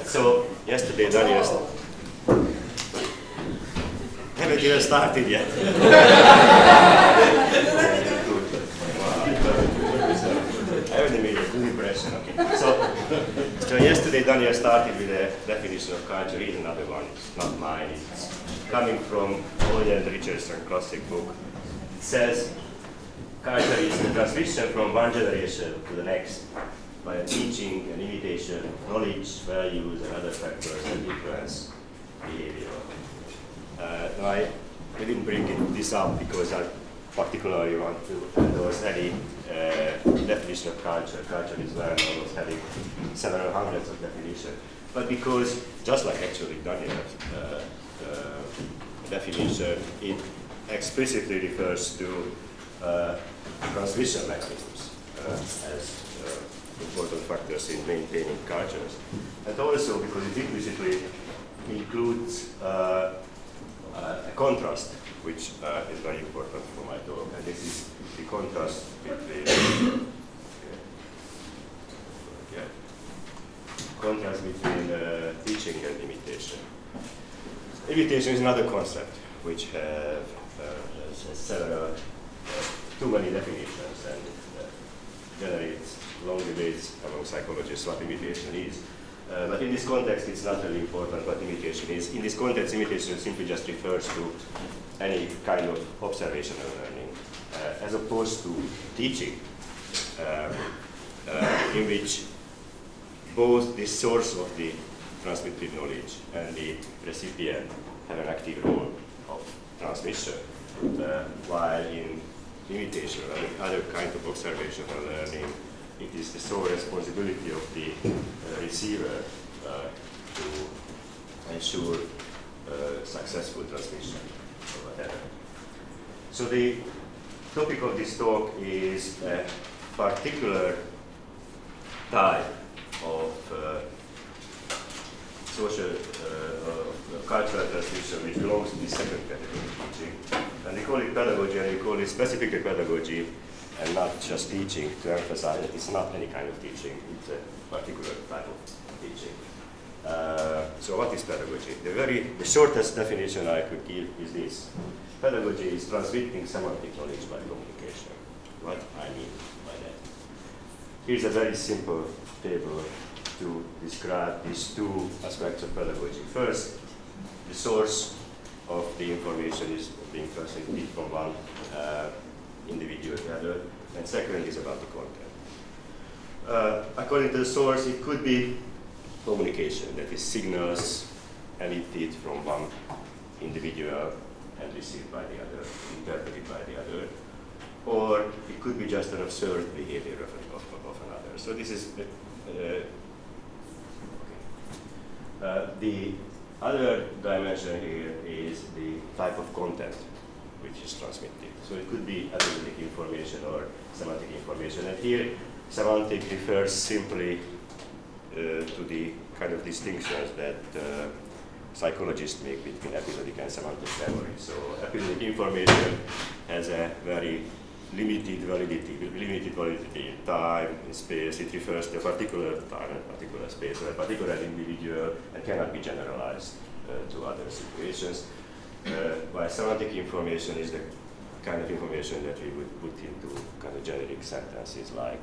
So yesterday, Daniel, haven't even started yet. I haven't made a good impression. Okay. So yesterday, Daniel started with a definition of culture. Here's another one. It's not mine. It's coming from Old Richardson classic book. It says culture is the transmission from one generation to the next by teaching and imitation, knowledge, values, and other factors that influence behavior. Now I didn't bring this up because I particularly want to endorse any definition of culture. Culture is well known as having several hundreds of definitions. But because, just like actually Daniel's definition, it explicitly refers to transmission mechanisms as important factors in maintaining cultures. And also because it implicitly includes a contrast, which is very important for my talk. And this is the contrast between teaching and imitation. Imitation is another concept which has several, too many definitions, and generates long debates among psychologists what imitation is. But in this context, it's not really important what imitation is. In this context, imitation simply just refers to any kind of observational learning, as opposed to teaching, in which both the source of the transmitted knowledge and the recipient have an active role of transmission, while in imitation or other kind of observational learning, it is the sole responsibility of the receiver to ensure successful transmission or whatever. So the topic of this talk is a particular type of social, cultural transmission which belongs to the second category of teaching. And we call it pedagogy, and we call it specific pedagogy, and not just teaching, to emphasize that it's not any kind of teaching, it's a particular type of teaching. So what is pedagogy? The shortest definition I could give is this. Pedagogy is transmitting semantic knowledge by communication. What I mean by that. Here's a very simple table to describe these two aspects of pedagogy. First, the source of the information is being transmitted from one individual to another, and second is about the content. According to the source, it could be communication, that is signals emitted from one individual and received by the other, interpreted by the other, or it could be just an observed behavior of another. So this is the other dimension here is the type of content which is transmitted. So it could be episodic information or semantic information. And here, semantic refers simply to the kind of distinctions that psychologists make between episodic and semantic memory. So episodic information has a very limited validity in time, in space. It refers to a particular time and particular space or a particular individual and cannot be generalized to other situations. While semantic information is the kind of information that we would put into kind of generic sentences like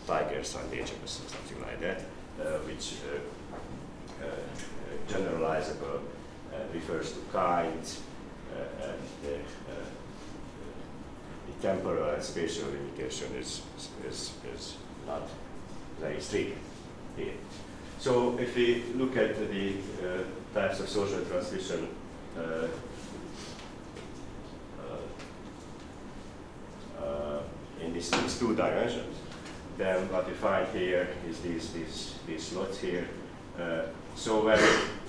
tigers are dangerous or something like that, which generalizable refers to kinds, and the temporal and spatial limitation is not very strict here. So if we look at the types of social transmission in these two dimensions, then what we find here is these slots here. So when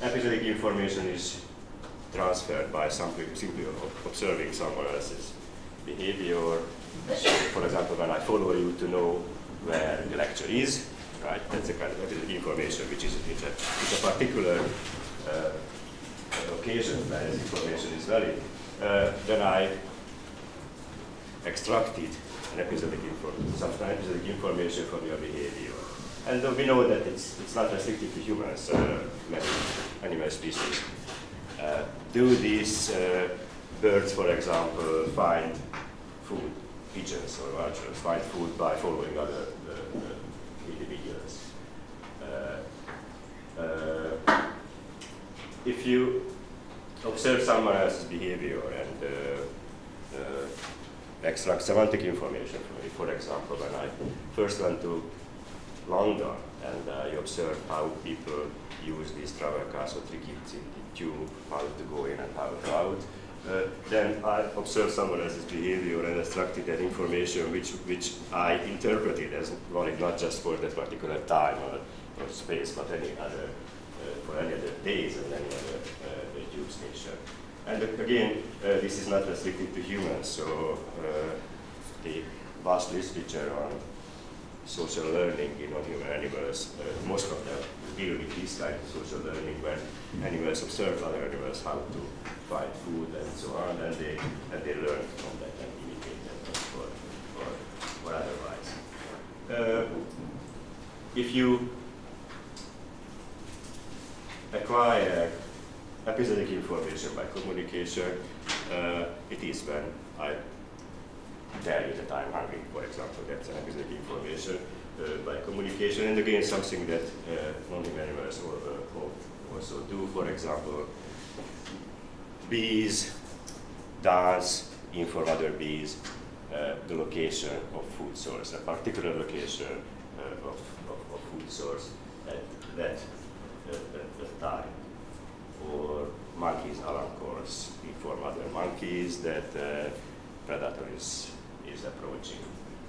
episodic information is transferred by simply observing someone else's behavior, so for example, when I follow you to know where the lecture is, right? That's a kind of episodic information which is it's a particular occasion where this information is valid. Then I extracted an episodic information, some episodic information from your behavior. And we know that it's not restricted to humans. Many animal species do these birds, for example, find food, pigeons or vultures, find food by following other individuals. If you observe someone else's behavior and extract semantic information from it, for example, when I first went to London and I observed how people use these travel cars or tickets in the tube, how to go in and how to out, then I observed someone else's behavior and extracted that information which I interpreted as valid not just for that particular time or space, but any other, for any other days and any other tube station. And again, this is not restricted to humans, so the vast literature on social learning in non-human animals, most of them deal with this kind of social learning when animals observe other animals how to find food and so on, and they learn from that and imitate that or otherwise. If you acquire episodic information by communication, it is when I tell you that I'm hungry, for example. That's an episodic information by communication. And again, something that non-human animals also do. For example, bees dance inform other bees the location of food source, a particular location of food source at that time. Or monkeys' alarm calls inform other monkeys that predator is approaching.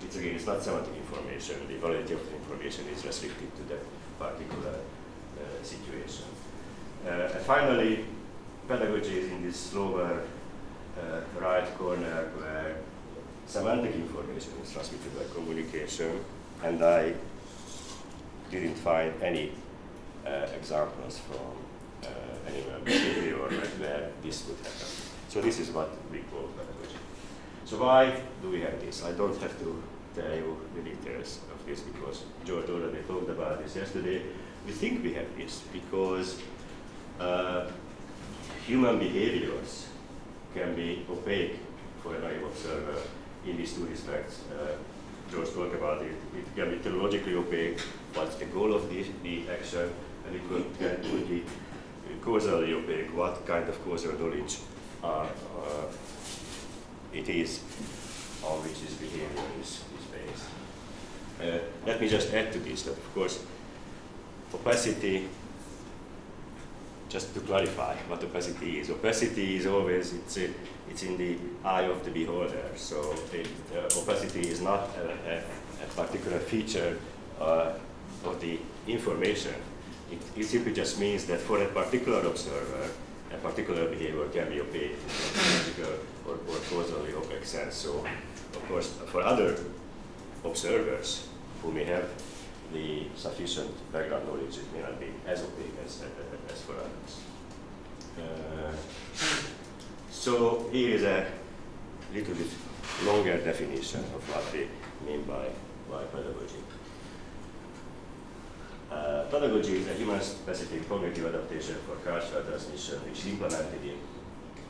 It's not semantic information. The validity of the information is restricted to that particular situation. And finally, pedagogy is in this lower right corner where semantic information is transmitted by communication, and I didn't find any examples from animal behavior where this would happen. So this is what we call pedagogy. So why do we have this? I don't have to tell you the details of this because George already talked about this yesterday. We think we have this because human behaviors can be opaque for a naive observer in these two respects. George talked about it. It can be teleologically opaque, what's the goal of the action, and it could be causally opaque, what kind of causal knowledge it is on which this behavior is based. Let me just add to this that, of course, opacity, just to clarify what opacity is always, it's in the eye of the beholder. So opacity is not a particular feature of the information. It simply just means that for a particular observer, a particular behavior can be opaque in a logical or causally opaque sense. So, of course, for other observers who may have the sufficient background knowledge, it may not be as opaque as for others. So here is a little bit longer definition of what we mean by pedagogy. Pedagogy is a human-specific cognitive adaptation for cultural transmission which is implemented in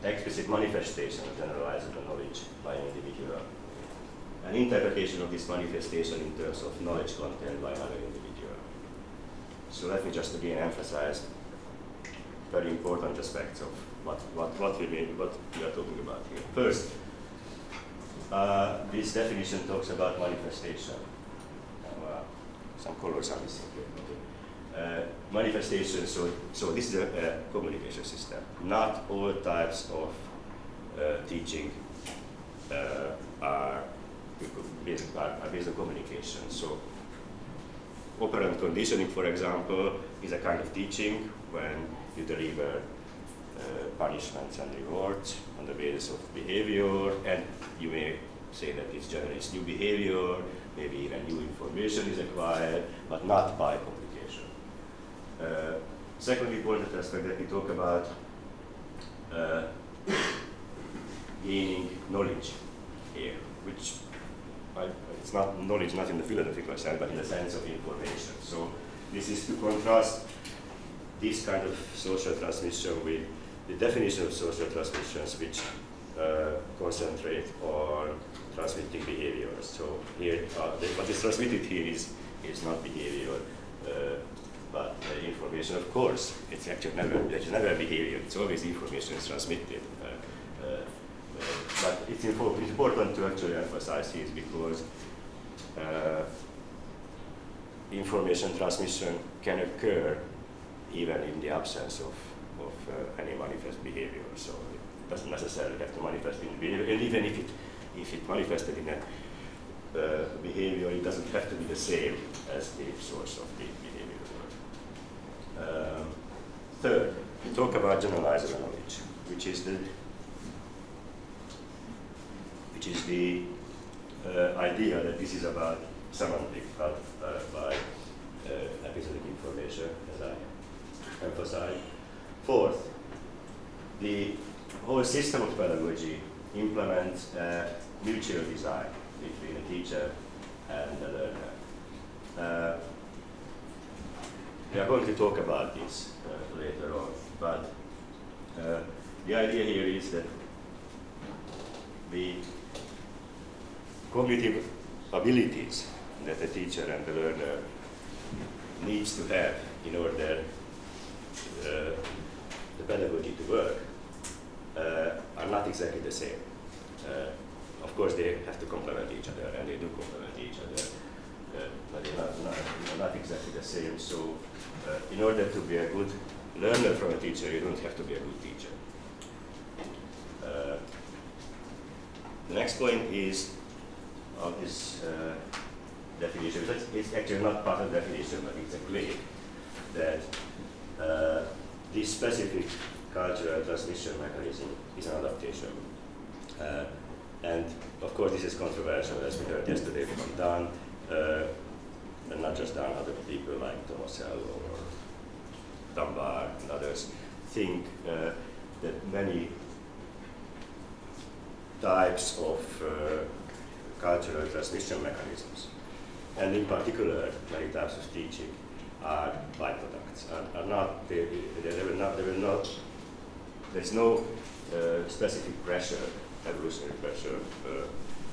explicit manifestation of generalizable knowledge by an individual. An interpretation of this manifestation in terms of knowledge content by another individual. So let me just again emphasize very important aspects of what we mean, what we are talking about here. First, this definition talks about manifestation. Some colors are missing here. Okay. Manifestation, so this is a communication system. Not all types of teaching are based on communication. So operant conditioning, for example, is a kind of teaching when you deliver punishments and rewards on the basis of behavior, and you may say that it generates new behavior, maybe even new information is acquired, but not by communication. Second important aspect that we talk about gaining knowledge here, which it's not knowledge, not in the philosophical sense, but in the sense of information. So this is to contrast this kind of social transmission with the definition of social transmissions, which concentrate on transmitting behaviors. So here, what is transmitted here is not behavior, but information. Of course, it's actually never behavior. It's always information is transmitted. But it's important to actually emphasize this because information transmission can occur even in the absence of any manifest behavior. So it doesn't necessarily have to manifest in behavior. And even if it manifested in a behavior, it doesn't have to be the same as the source of the behavior. Third, we talk about generalizable knowledge, which is the idea that this is about semantic by episodic information, as I emphasized. Fourth, the whole system of pedagogy implements a mutual design between a teacher and the learner. We are going to talk about this later on, but the idea here is that the cognitive abilities that the teacher and the learner needs to have in order the pedagogy to work are not exactly the same. Of course, they have to complement each other, and they do complement each other, but they're not exactly the same. So, in order to be a good learner from a teacher, you don't have to be a good teacher. The next point is of this definition. It's actually not part of the definition, but it's a claim that this specific cultural transmission mechanism is an adaptation. And of course, this is controversial, as we heard yesterday from Dan, and not just Dan, other people like Tomasello or Dunbar and others think that many types of cultural transmission mechanisms, and in particular, many types of teaching are byproducts. There's no specific pressure, evolutionary pressure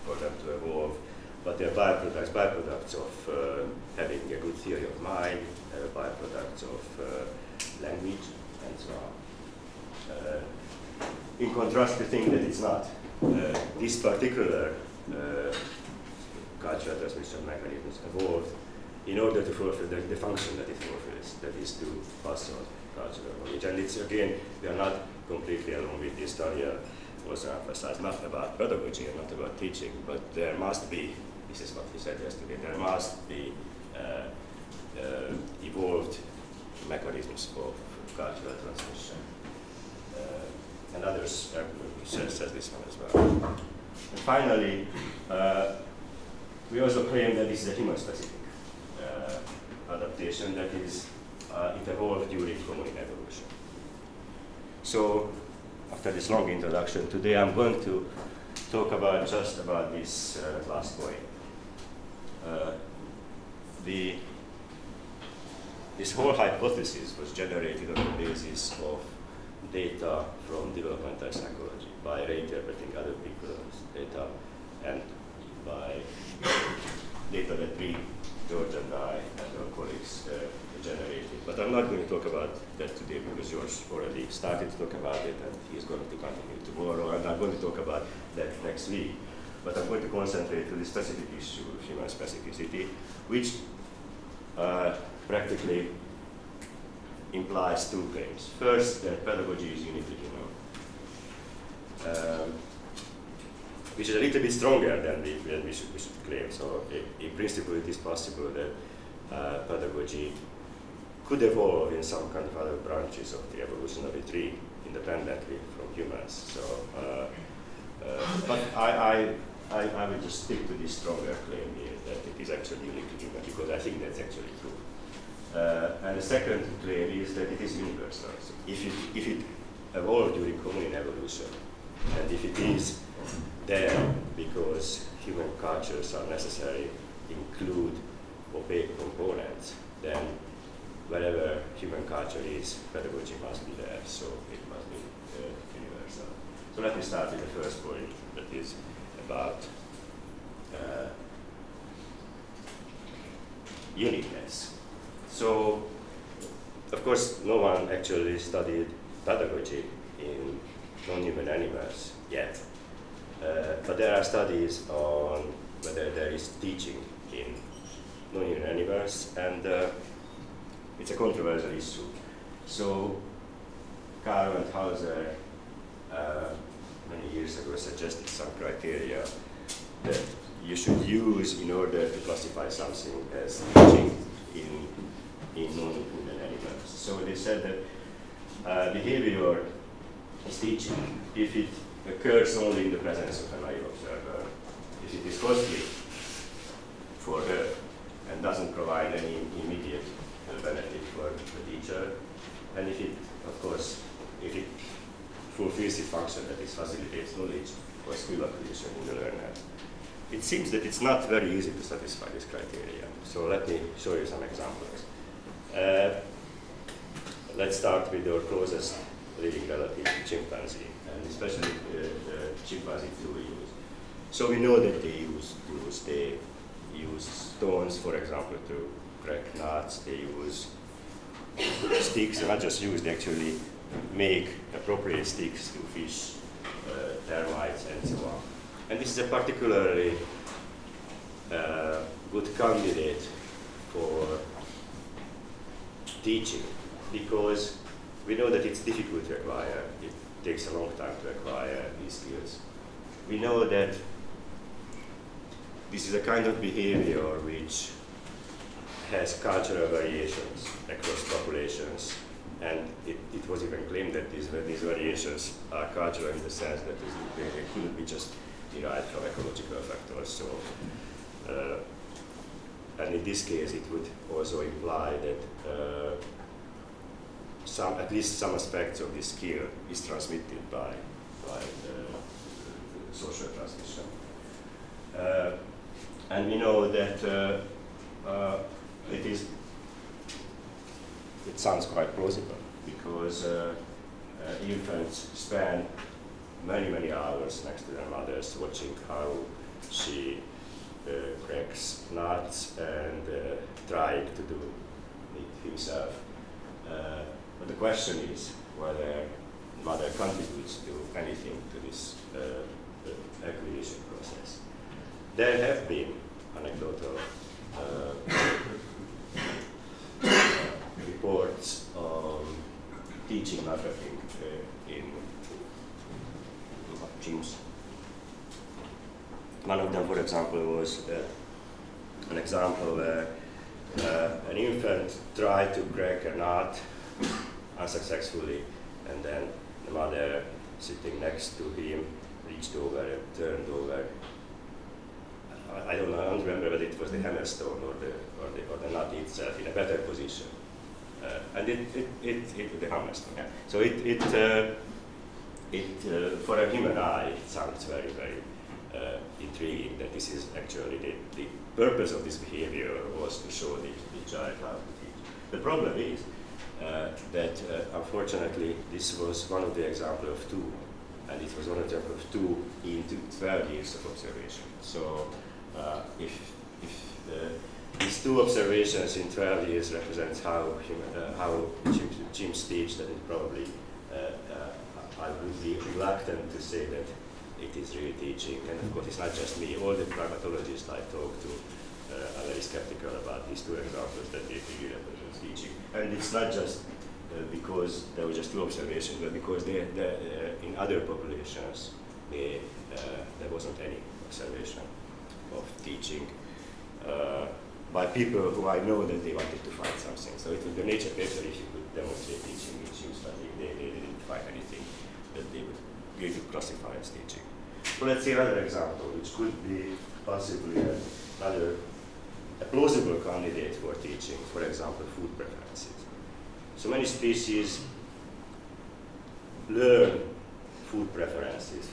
for them to evolve, but they're byproducts of having a good theory of mind, byproducts of language, and so on. In contrast, to think that it's not. This particular cultural transmission mechanisms evolved in order to fulfill the function that it fulfills, that is to pass on cultural knowledge. And it's, again, we are not completely alone with this. Tanya also emphasized not about pedagogy and not about teaching, but there must be, this is what he said yesterday, there must be evolved mechanisms of cultural transmission. And others says this one as well. And finally, we also claim that this is a human-specific adaptation, that is, it evolved during common evolution. So, after this long introduction, today I'm going to talk about just about this last point. This whole hypothesis was generated on the basis of data from developmental psychology by reinterpreting other people's data and by data that we, George and I and our colleagues generated. But I'm not going to talk about that today because George already started to talk about it and he's going to continue tomorrow, and I'm going to talk about that next week. But I'm going to concentrate on the specific issue of human-specificity, which practically implies two claims. First, that pedagogy is uniquely human, which is a little bit stronger than we should claim. So in principle, it is possible that pedagogy could evolve in some kind of other branches of the evolutionary tree independently from humans. So, but I will just stick to this stronger claim here that it is actually uniquely human, because I think that's actually true. And the second claim is that it is universal. So if it evolved during common evolution, and if it is there because human cultures are necessary include opaque components, then wherever human culture is, pedagogy must be there, so it must be universal. So let me start with the first point, that is about uniqueness. So, of course, no one actually studied pedagogy in non-human animals yet, but there are studies on whether there is teaching in non-human animals, and it's a controversial issue. So, Karl and Hauser many years ago suggested some criteria that you should use in order to classify something as teaching in non-human animals. So they said that behavior is teaching if it occurs only in the presence of an eye observer, if it is costly for her and doesn't provide any immediate benefit for the teacher, and if it, of course, if it fulfills the function that it facilitates knowledge or skill acquisition in the learner. It seems that it's not very easy to satisfy this criteria. So let me show you some examples. Let's start with our closest living relative, the chimpanzee, and especially the chimpanzee tool use. So we know that they use tools. They use stones, for example, to crack nuts. They use sticks, not just use, they actually make appropriate sticks to fish, termites, and so on. And this is a particularly good candidate for teaching, because we know that it's difficult to acquire. It takes a long time to acquire these skills. We know that this is a kind of behavior which has cultural variations across populations, and it was even claimed that these variations are cultural in the sense that they couldn't be just derived from ecological factors. So, and in this case, it would also imply that at least some aspects of this skill is transmitted by social transmission. And we know that it sounds quite plausible, because infants spend many hours next to their mothers watching how she cracks nuts and trying to do it himself. But the question is whether mother contributes to anything to this acquisition process. There have been anecdotal reports on teaching marketing in chimps. One of them, for example, was an example where an infant tried to crack a nut unsuccessfully, and then the mother sitting next to him reached over and turned over. I don't remember whether it was the hammerstone or the nut itself in a better position. And the hammerstone. Yeah. So for a human eye, it sounds very intriguing that this is actually the purpose of this behavior was to show the child how to teach. The problem is that unfortunately this was one of the examples of two, and it was one example of two into 12 years of observation. So if these two observations in 12 years represents how chimps teach, then it probably I would be reluctant to say that it is really teaching. And of course, it's not just me. All the primatologists I talk to are very skeptical about these two examples that they really represent teaching. And it's not just because there were just two observations, but because in other populations there wasn't any observation of teaching by people who I know that they wanted to find something. So it was the nature paper, if you could demonstrate teaching in chimp study, they didn't find anything that they would classify as teaching. So let's see another example, which could be possibly a plausible candidate for teaching, for example, food preferences. So many species learn food preferences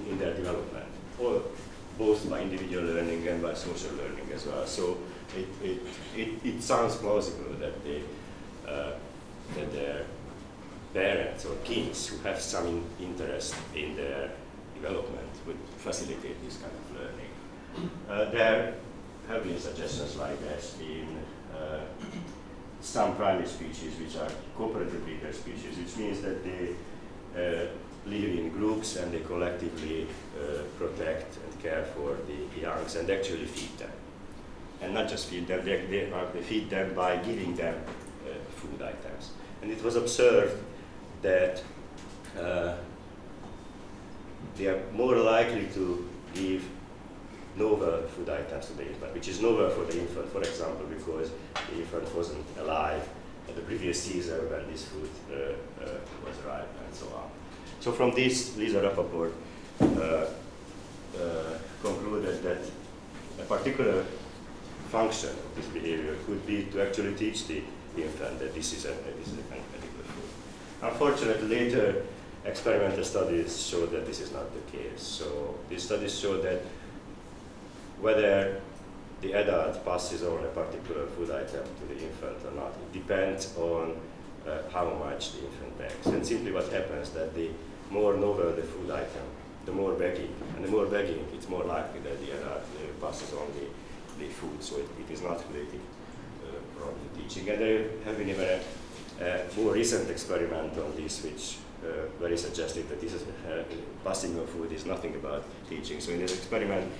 in their development. both by individual learning and by social learning as well. So it sounds plausible that that their parents or kids who have some interest in their development would facilitate this kind of learning. There have been suggestions like that in some primate species which are cooperative breeder species, which means that they live in groups and they collectively protect and care for the youngs and actually feed them. And not just feed them, they feed them by giving them food items. And it was observed that they are more likely to give novel food items to the infant, which is novel for the infant, for example, because the infant wasn't alive at the previous season when this food was ripe and so on. So from this, Lisa Rappaport concluded that a particular function of this behavior could be to actually teach the infant that this is a kind of particular food. Unfortunately, later experimental studies show that this is not the case. So these studies show that whether the adult passes on a particular food item to the infant or not, it depends on how much the infant begs. And simply what happens that the more novel the food item, the more begging. And the more begging, it's more likely that the adult passes on the food. So it is not related from the teaching. And there have been even a more recent experiment on this, which very suggestive that this is, passing of food is nothing about teaching. So in this experiment,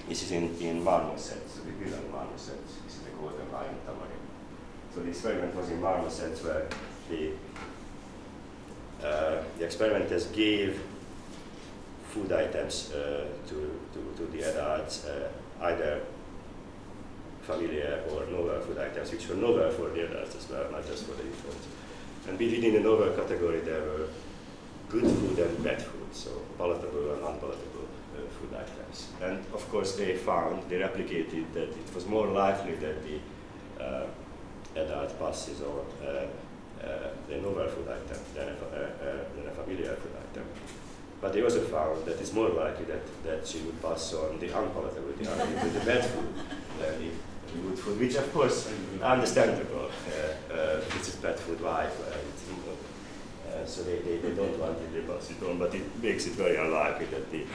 this is in marmosets, the Greenland marmosets. This is the golden lion tamarin. So the experiment was in marmosets where the experimenters gave food items to the adults, either familiar or novel food items, which were novel for the adults as well, not just for the infants. And within the novel category, there were good food and bad food, so palatable and unpalatable food items. And of course, they replicated that it was more likely that the adult passes on the novel food item than a familiar food item. But they also found that it's more likely that she would pass on the unpalatable, the bad food than the good food, which of course understandable. This is bad food life. So they don't want it, they pass it on, but it makes it very unlikely that the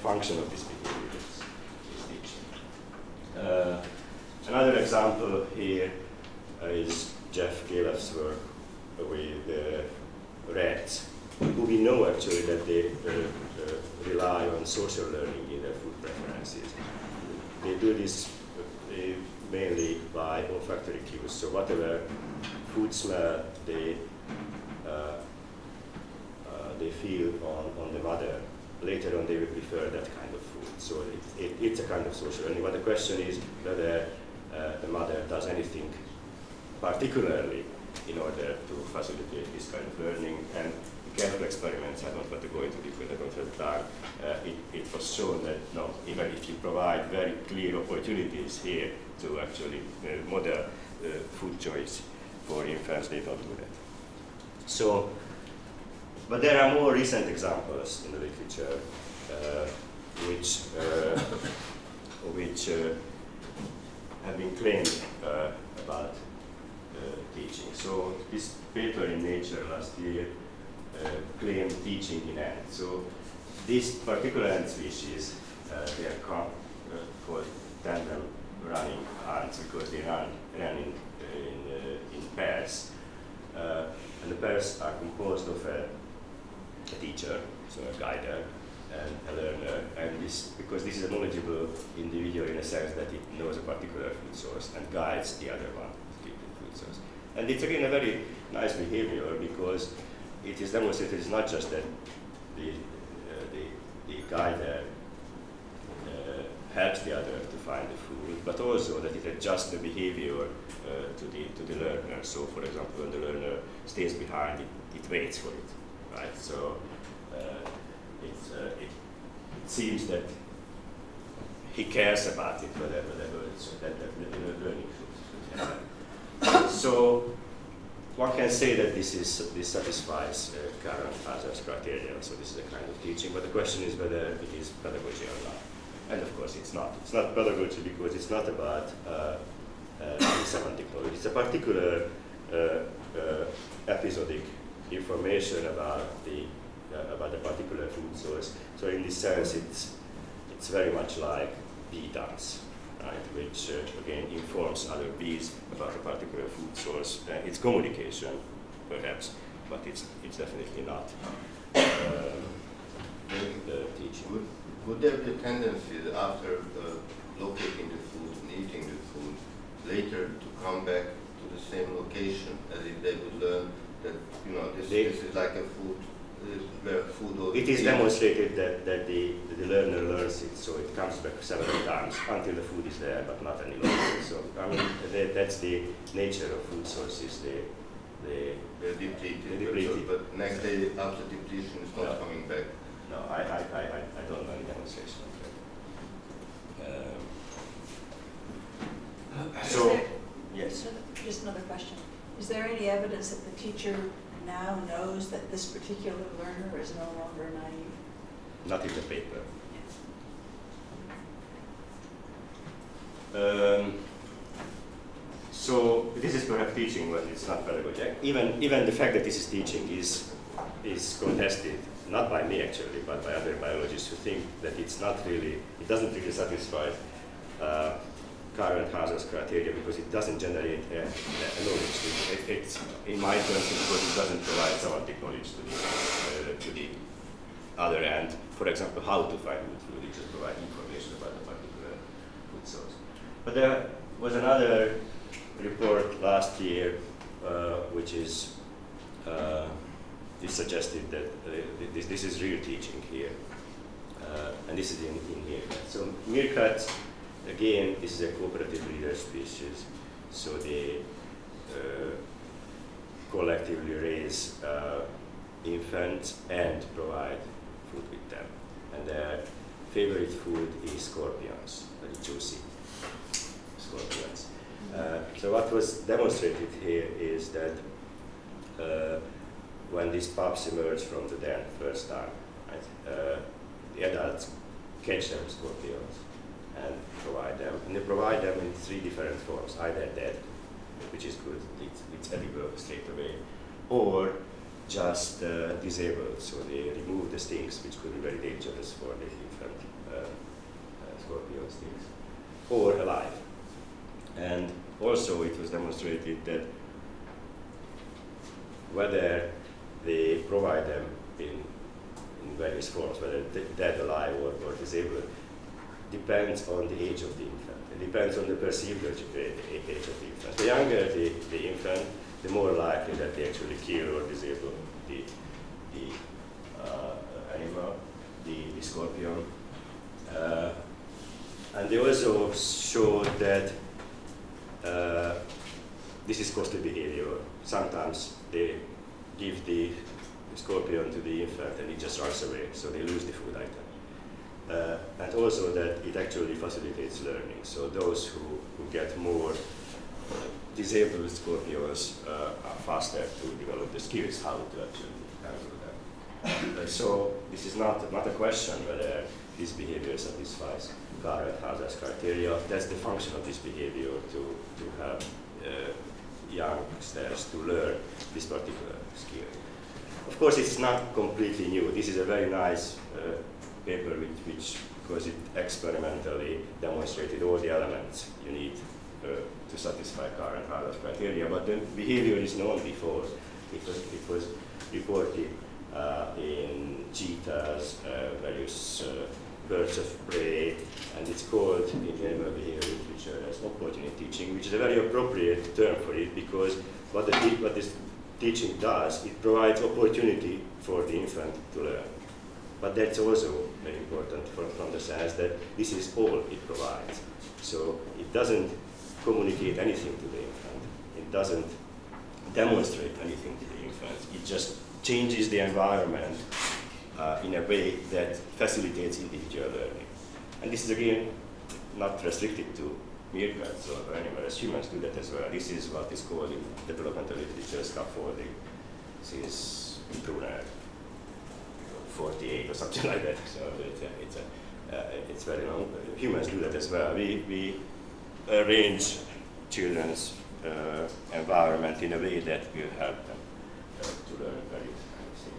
function of this behavior is teaching. Another example here is Jeff Galeff's work with rats, who we know actually that they rely on social learning in their food preferences. They do this mainly by olfactory cues. So whatever food smell they feel on the mother, later on they will prefer that kind of food. So it's a kind of social learning. But the question is whether the mother does anything particularly in order to facilitate this kind of learning. And careful experiments, I don't want to go into it because I don't have time, it was shown that no, even if you provide very clear opportunities here to actually model food choice for infants, they don't do that. So, but there are more recent examples in the literature which have been claimed about teaching. So this paper in Nature last year claimed teaching in ants. So this particular ant species, they are called tandem running ants because they run in pairs. And the pairs are composed of a teacher, so a guider, and a learner. And because this is a knowledgeable individual in a sense that it knows a particular food source and guides the other one to keep the food source. And it's again a very nice behavior because it is demonstrated it's not just that the guider helps the other to find the food, but also that it adjusts the behavior to the learner. So, for example, when the learner stays behind, it waits for it, right? So it seems that he cares about it, whatever it's that the learning should happen. So one can say that this satisfies current Hazard's criteria, so this is a kind of teaching, but the question is whether it is pedagogy or not. And of course it's not. It's not pedagogy because it's not about semantic knowledge. It's a particular episodic information about a particular food source. So in this sense, it's very much like bee dance, right? Which again informs other bees about a particular food source. It's communication, perhaps, but it's definitely not the teaching. Would there be a tendency that after locating the food and eating the food, later to come back to the same location, as if they would learn that, you know, this is like a food, where food or it is demonstrated that the learner learns it, so it comes back several times until the food is there, but not any longer. So I mean, that's the nature of food sources. They're depleted. But next day after depletion, it's not coming back. No, I don't know any demonstration of that. So, yes. Just another question. Is there any evidence that the teacher now knows that this particular learner is no longer naive? Not in the paper. So this is perhaps teaching, but it's not pedagogy. Even the fact that this is teaching is contested, not by me actually, but by other biologists who think that it doesn't really satisfy current Hazard's criteria because it doesn't generate a knowledge. It's in my terms because it doesn't provide semantic knowledge to the other end. For example, how to find good food, it just provides information about a particular food source. But there was another report last year which is suggested that this is real teaching here, and this is in meerkats. So meerkats, again, this is a cooperative breeder species, so they collectively raise infants and provide food with them. And their favorite food is scorpions, very juicy scorpions. So what was demonstrated here is that when these pups emerge from the den first time, right, the adults catch them scorpions and provide them. And they provide them in 3 different forms, either dead, which is good, it's edible straight away, or just disabled, so they remove the stings, which could be very dangerous for the infant scorpion stings, or alive. And also it was demonstrated that whether they provide them in various forms, whether dead, alive, or disabled, depends on the age of the infant. It depends on the perceived age of the infant. The younger the infant, the more likely that they actually kill or disable the animal, the scorpion. And they also showed that this is costly behavior. Sometimes they give the scorpion to the infant and it just runs away, so they lose the food item. And also that it actually facilitates learning. So those who get more disabled scorpions are faster to develop the skills how to actually handle them. So this is not a question whether this behavior satisfies current Hazard's criteria. That's the function of this behavior to have youngsters to learn this particular skill. Of course, it's not completely new. This is a very nice paper which, because it experimentally demonstrated all the elements you need to satisfy current Hazard's criteria. But the behavior is known before. It was reported in cheetahs, various birds of prey, and it's called in the animal behavior literature as opportunity teaching, which is a very appropriate term for it because what this teaching does, it provides opportunity for the infant to learn. But that's also very important from the sense that this is all it provides. So it doesn't communicate anything to the infant. It doesn't demonstrate anything to the infant. It just changes the environment in a way that facilitates individual learning. And this is again not restricted to meerkats or animals, humans do that as well. This is what is called in developmental literature scaffolding. This is Brunner 48 or something like that. So it's very long. Humans do that as well. We arrange children's environment in a way that will help them to learn various kind of things.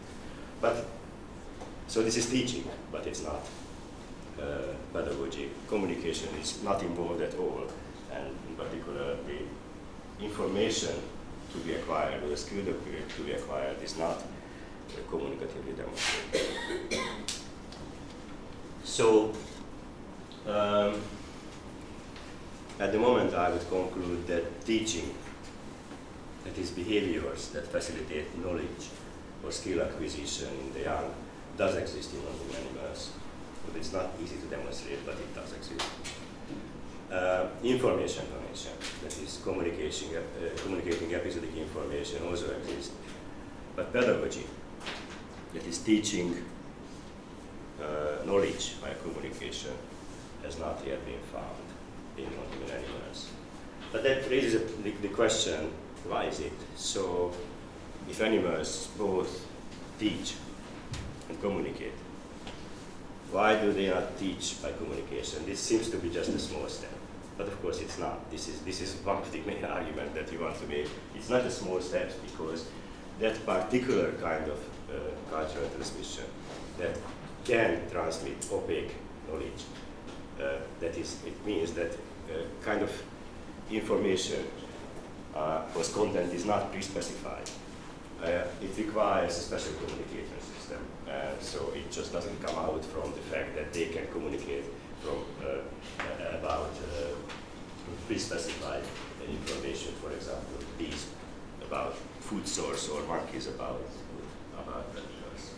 But so this is teaching, but it's not pedagogy. Communication is not involved at all, and in particular, the information to be acquired or the skill to be acquired is not communicatively demonstrated. So, at the moment, I would conclude that teaching, that is behaviors that facilitate knowledge or skill acquisition in the young, does exist in non-human animals. But it's not easy to demonstrate, but it does exist. Information donation, that is communicating episodic information, also exists. But pedagogy, that is teaching knowledge by communication, has not yet been found in non-human animals. But that raises the question, why is it? So, if animals both teach and communicate, why do they not teach by communication? This seems to be just a small step, but of course it's not. This is one of the main arguments that you want to make. It's not a small step because that particular kind of cultural transmission that can transmit opaque knowledge, it means that kind of information whose content is not pre-specified. It requires a special communication system, so it just doesn't come out from the fact that they can communicate from about pre-specified information, for example, bees about food source or monkeys about predators.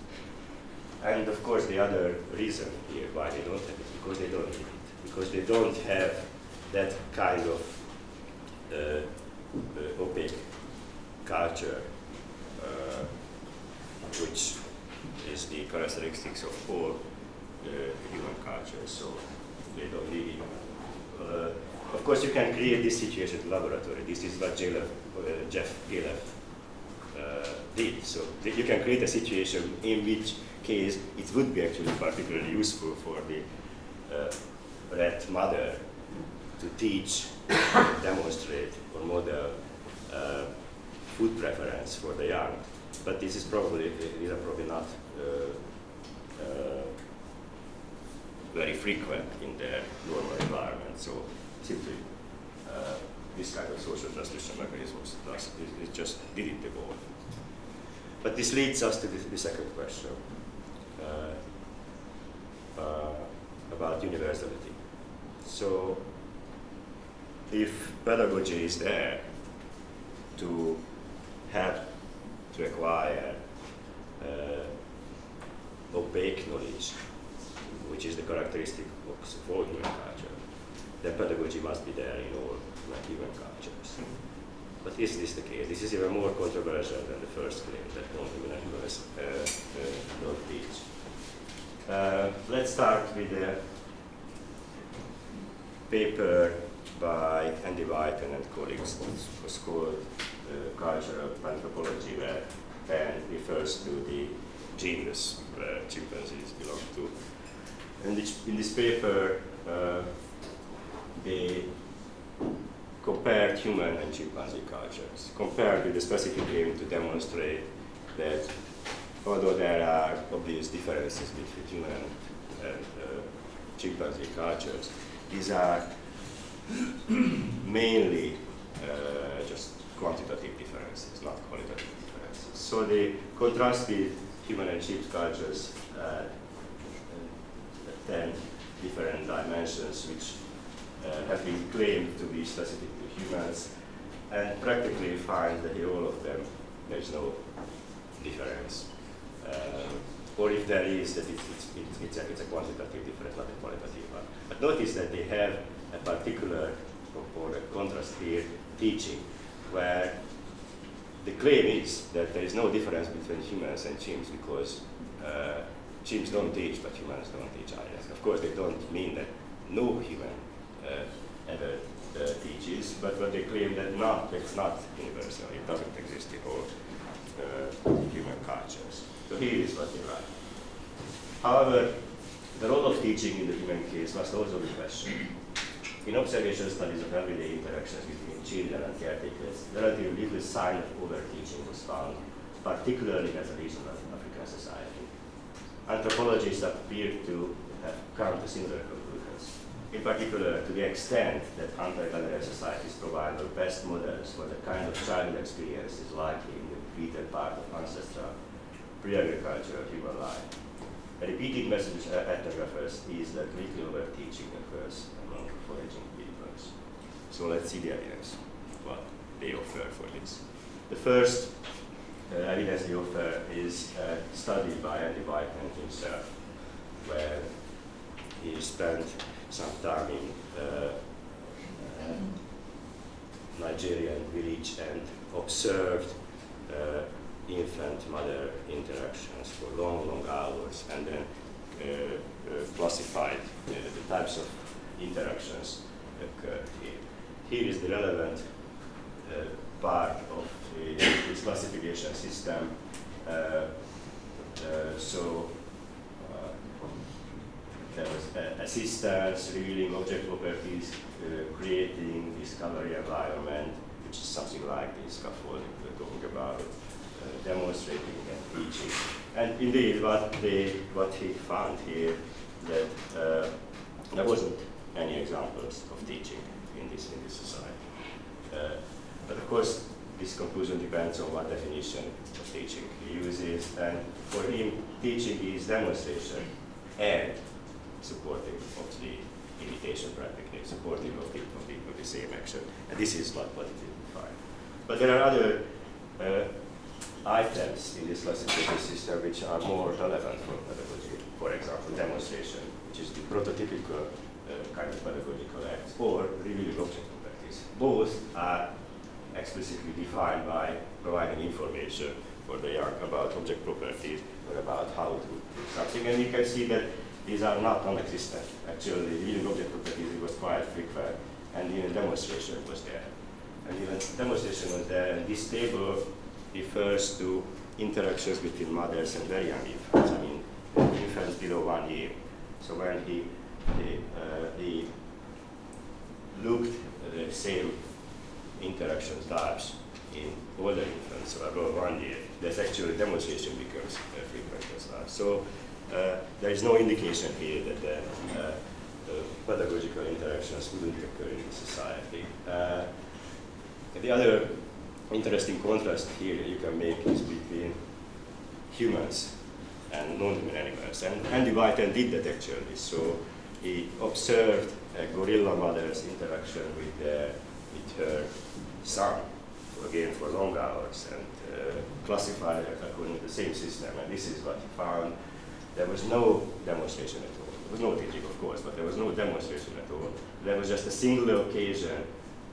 And of course, the other reason here why they don't have it, because they don't need it, because they don't have that kind of opaque culture, which is the characteristics of all human cultures, so they don't need it. Of course, you can create this situation in the laboratory. This is what Jeff Galef did. So you can create a situation in which case it would be actually particularly useful for the rat mother to teach, demonstrate, or model food preference for the young. But these are probably not very frequent in their normal environment. So simply this kind of social transmission mechanisms it just didn't evolve. But this leads us to the second question about universality. So if pedagogy is there to help to acquire opaque knowledge, which is the characteristic of all human culture, then pedagogy must be there in all human cultures. But is this the case? This is even more controversial than the first claim that non-human animals don't teach. Let's start with a paper by Andy Whiten and colleagues. It was called Cultural Panthropology, where Pan refers to the genus where chimpanzees belong to. And in this paper, they compared human and chimpanzee cultures, compared with the specific aim to demonstrate that although there are obvious differences between human and chimpanzee cultures, these are mainly just quantitative differences, not qualitative differences. So they contrasted human and chimp cultures at 10 different dimensions, which have been claimed to be specific to humans, and practically find that in all of them there is no difference. Or if there is, that it's a quantitative difference, not a qualitative one. But notice that they have a particular, or a contrast here, teaching, where the claim is that there is no difference between humans and chimps because chimps don't teach, but humans don't teach either. Of course, they don't mean that no human ever but what they claim that it's not universal. It doesn't exist in all human cultures. So here is what they write. However, the role of teaching in the human case must also be questioned. In observational studies of everyday interactions between children and caretakers, relatively little sign of over-teaching was found, particularly as a region of African society. Anthropologists appear to have come to similar conclusions, in particular to the extent that anti-gallery societies provide the best models for the kind of childhood experiences likely in the repeated part of ancestral pre-agricultural human life. A repeated message ethnographers is that little over-teaching occurs among foraging peoples. So let's see the evidence, what they offer for this. The first evidence they offer is studied by Whiten Milner himself, where he spent some time in Nigerian village and observed infant-mother interactions for long, long hours, and then classified the types of interactions occurred here. Here is the relevant part of this classification system. There was assistance, revealing object properties, creating discovery environment, which is something like the scaffolding we're talking about, demonstrating and teaching. And indeed, what he found here, that there wasn't any examples of teaching in this society. But of course, this conclusion depends on what definition of teaching he uses. And for him, teaching is demonstration and supporting of the imitation practically, supporting of the same action. And this is what it is defined. But there are other items in this classification system which are more relevant for pedagogy. For example, demonstration, which is the prototypical kind of pedagogical act, or revealing object properties. Both are explicitly defined by providing information for the young about object properties or about how to do something. And you can see that these are not non-existent. Actually, revealing object properties was quite frequent, and even demonstration was there. And even demonstration was there, and this table refers to interactions between mothers and very young infants. I mean, infants below 1 year. So when he looked at the same interaction types in older infants, so above 1 year, there's actually demonstration becomes frequent as well. So there is no indication here that the pedagogical interactions wouldn't occur in society. The other interesting contrast here you can make is between humans and non-human animals. And Andy Whiten did that actually. So he observed a gorilla mother's interaction with her son, again for long hours, and classified it according to the same system. And this is what he found. There was no demonstration at all. There was no teaching, of course, but there was no demonstration at all. There was just a single occasion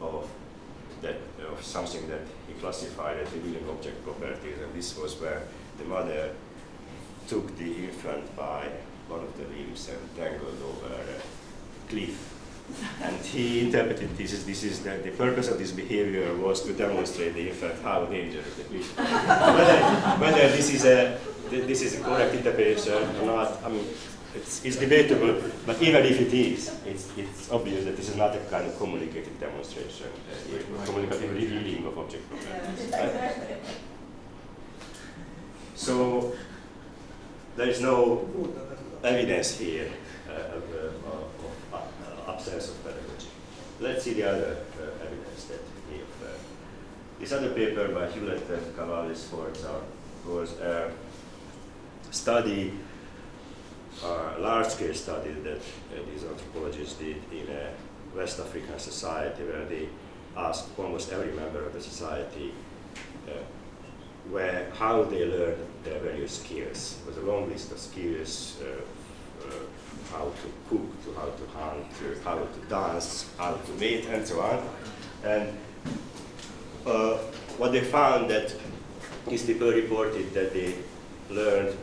of something that he classified as revealing object properties, and this was where the mother took the infant by one of the leaves and dangled over a cliff. And he interpreted this is that the purpose of this behavior was to demonstrate the infant how dangerous the cliff. Whether this is a correct interpretation or not, I mean, it's debatable, but even if it is, it's obvious that this is not a kind of communicative demonstration, communicative revealing of object properties. Right? So there is no evidence here of absence of pedagogy. Let's see the other evidence that we offer. This other paper by Hewlett and Cavalli-Sforza was a study, a large-scale study that these anthropologists did in a West African society, where they asked almost every member of the society how they learned their various skills. It was a long list of skills, how to cook, to how to hunt, to how to dance, how to mate, and so on. And what they found that these people reported that they learned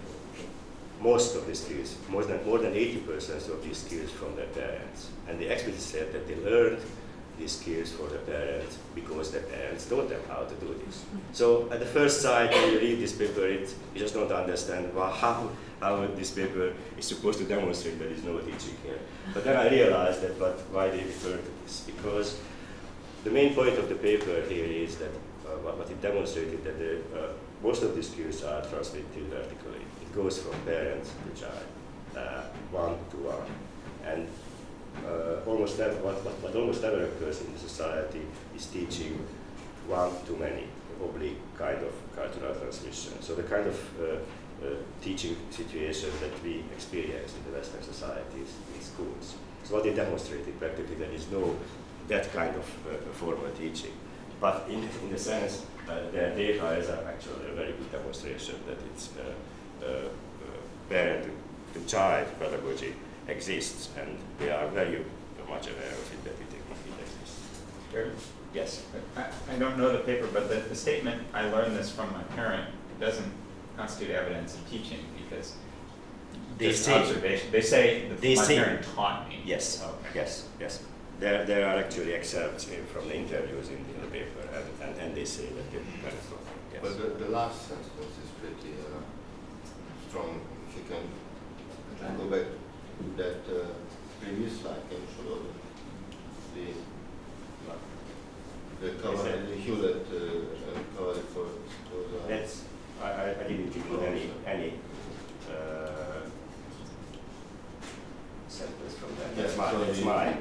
most of the skills, more than 80% of these skills from their parents. And they explicitly said that they learned these skills for the parents because the parents taught them how to do this. So at the first sight, when you read this paper, you just don't understand how this paper is supposed to demonstrate that there is no teaching here. But then I realized that why they refer to this, because the main point of the paper here is that what it demonstrated that most of the skills are transmitted vertically. It goes from parents to child, one-to-one. And almost never occurs in the society is teaching one-to-many, oblique kind of cultural transmission. So the kind of teaching situation that we experience in the Western societies in schools. So what they demonstrated practically, there is no that kind of formal teaching. But in the sense, their data is actually a very good demonstration that it's parent-to-child pedagogy exists, and they are very much aware of it, that it exists. Yes? I don't know the paper, but the statement, I learned this from my parent, doesn't constitute evidence of teaching, because they say, observation. They say that my parent taught me. Yes, okay. yes. There are actually excerpts from the interviews in the paper, and they say that the parents taught me. Yes. But the last sentence is pretty strong. If you can go back to that previous slide, can you show the cover, the Hewlett cover for those? That's I didn't include any sentence from that. Yeah, That's mine.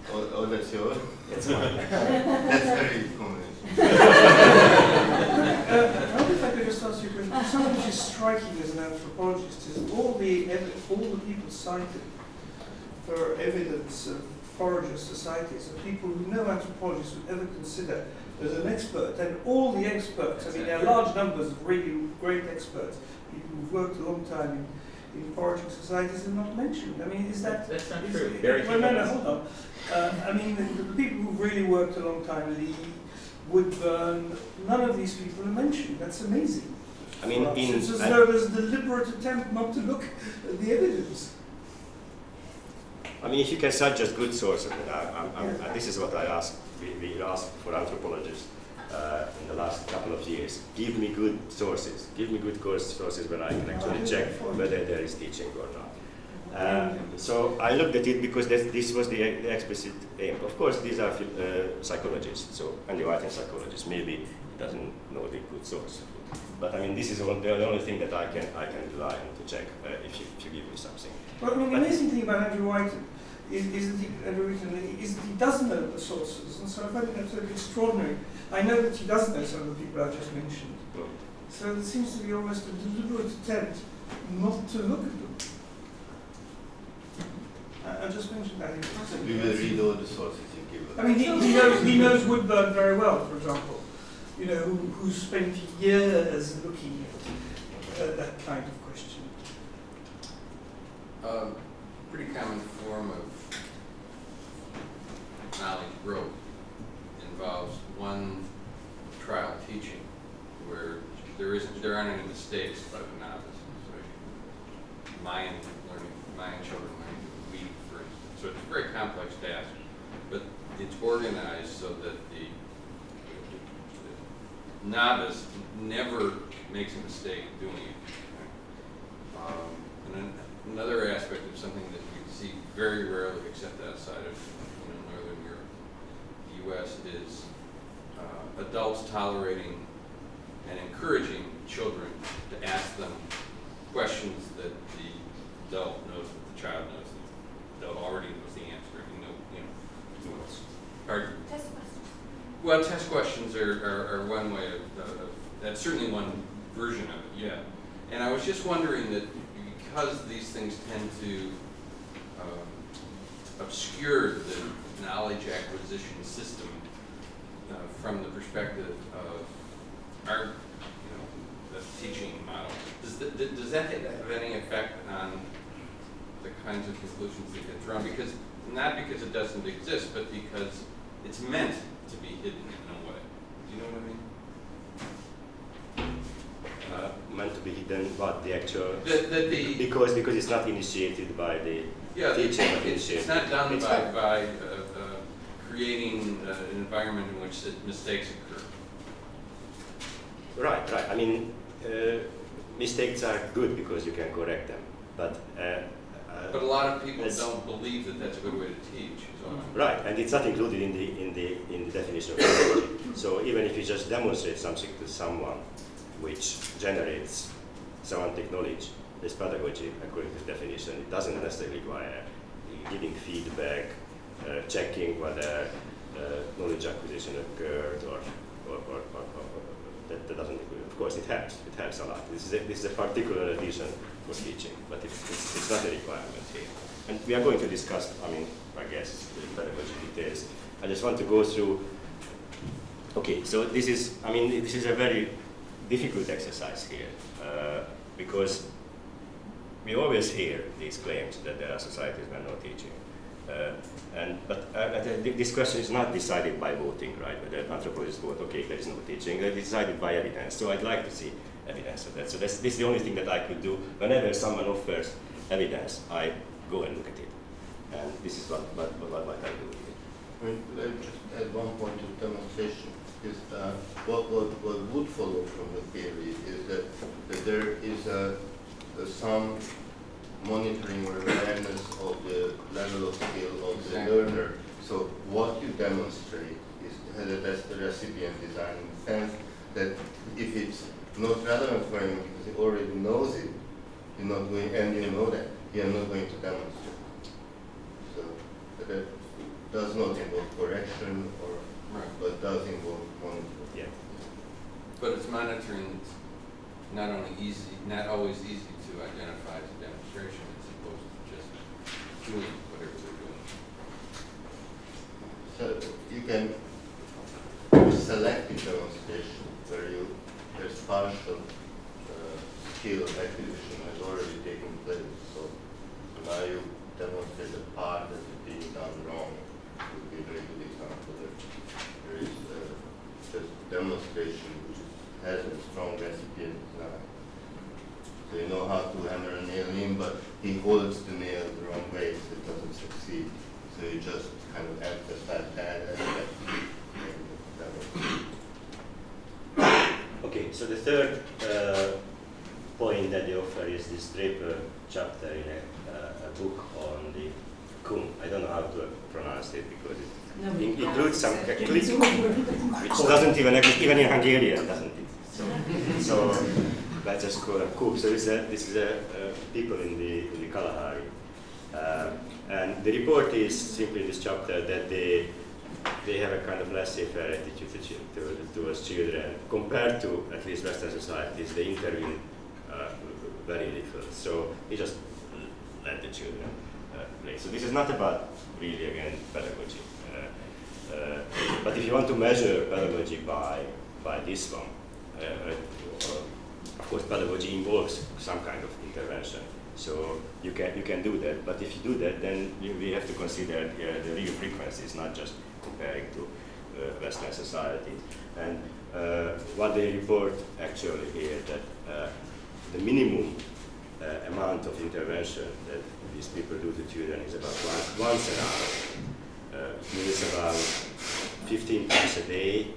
Oh, that's yours? That's mine. That's very common. I wonder if I could just ask you a question. Something which is striking as an anthropologist is all the people cited for evidence of forager societies are people who no anthropologist would ever consider as an expert. And all the experts, I mean, there are large numbers of really great experts, people who've worked a long time in foraging societies, are not mentioned. I mean, is that... That's not true. Very few. No, hold on. I mean, the people who've really worked a long time, Lee, Woodburn, none of these people are mentioned. That's amazing. I mean, it's as though there's a deliberate attempt not to look at the evidence. I mean, if you can suggest good sources, this is what I ask. We asked for anthropologists in the last couple of years. Give me good sources. Give me good sources where I can actually check whether there is teaching or not. So I looked at it because this was the explicit aim. Of course, these are psychologists, so and the Whiten psychologist maybe doesn't know the good source. But I mean, this is the only thing that I can rely on to check if you give me something. Well, I mean, the amazing thing about Andrew Whiten is that he doesn't know the sources, and so I find it absolutely extraordinary. I know that he doesn't know some of the people I just mentioned. So there seems to be almost a deliberate attempt not to look at them. I just mentioned that in passing. We will read all the sources you give us. I mean, he knows Woodburn very well, for example. You know, who spent years looking at that kind of question. Pretty common form of knowledge growth involves one trial teaching where there aren't any mistakes by the novice. So Mayan children learning to weave, for instance. So it's a very complex task, but it's organized so that the novice never makes a mistake doing it. And then another aspect of something that we see very rarely, except outside of Northern Europe, the U.S., is adults tolerating and encouraging children to ask them questions that the adult knows that the child knows that the adult already knows the answer. Pardon? Test questions. Well, test questions are one way of that's certainly one version of it, yeah. And I was just wondering that because these things tend to obscure the knowledge acquisition system from the perspective of our, the teaching model, does that have any effect on the kinds of conclusions that get drawn? Because not because it doesn't exist, but because it's meant to be hidden in a way. Do you know what I mean? Meant to be hidden, but the actual because it's not initiated by the yeah, teacher. it's not done by creating an environment in which mistakes occur. Right, right. I mean, mistakes are good because you can correct them, but a lot of people don't believe that that's a good way to teach. Right, and it's not included in the definition of pedagogy. So even if you just demonstrate something to someone which generates semantic knowledge, this pedagogy, according to the definition, it doesn't necessarily require giving feedback, checking whether knowledge acquisition occurred, or that doesn't include. Of course, it helps a lot. This is a particular addition for teaching, but it's not a requirement here. And we are going to discuss, I guess, the pedagogy details. I just want to go through. Okay, so this is a very difficult exercise here because we always hear these claims that there are societies where no teaching. But this question is not decided by voting, right? Whether anthropologists vote, okay, there is no teaching. It's decided by evidence. So I'd like to see evidence of that. So this is the only thing that I could do. Whenever someone offers evidence, I go and look at it. And this is what I do here. Let me just add one point of demonstration. Is what would follow from the theory is that there is some monitoring or awareness of the level of skill of the learner. So what you demonstrate is that's the recipient design in the sense that if it's not relevant for him because he already knows it, you're not going, and you know that, you're not going to demonstrate. So that does not involve correction or but does involve monitoring. Yeah. But it's monitoring not always easy to identify as a demonstration as opposed to just doing whatever they're doing. So you can do selective demonstration where there's partial skill acquisition has already taken place. So now you demonstrate a part that is being done wrong. It would be a very good example. There is just demonstration which has a strong recipient design. So you know how to hammer a nail in, but he holds the nail the wrong way, so it doesn't succeed. So you just kind of emphasize that aspect. Okay, so the third point that they offer is this Draper chapter in a book on the Kum. I don't know how to pronounce it because it includes some click, which doesn't even in Hungarian, doesn't it? So let's just call it Kum. So this is people in the Kalahari. And the report is simply in this chapter that they have a kind of laissez-faire attitude towards children. Compared to, at least Western societies, they intervene very little. So they just let the children play. So this is not about, really, again, pedagogy. But if you want to measure pedagogy by this one, of course, pedagogy involves some kind of intervention. So you can do that, but if you do that, then we have to consider the real frequencies, not just comparing to Western society. And what they report actually here that the minimum amount of intervention that these people do to children is about once an hour. Means about 15 times a day,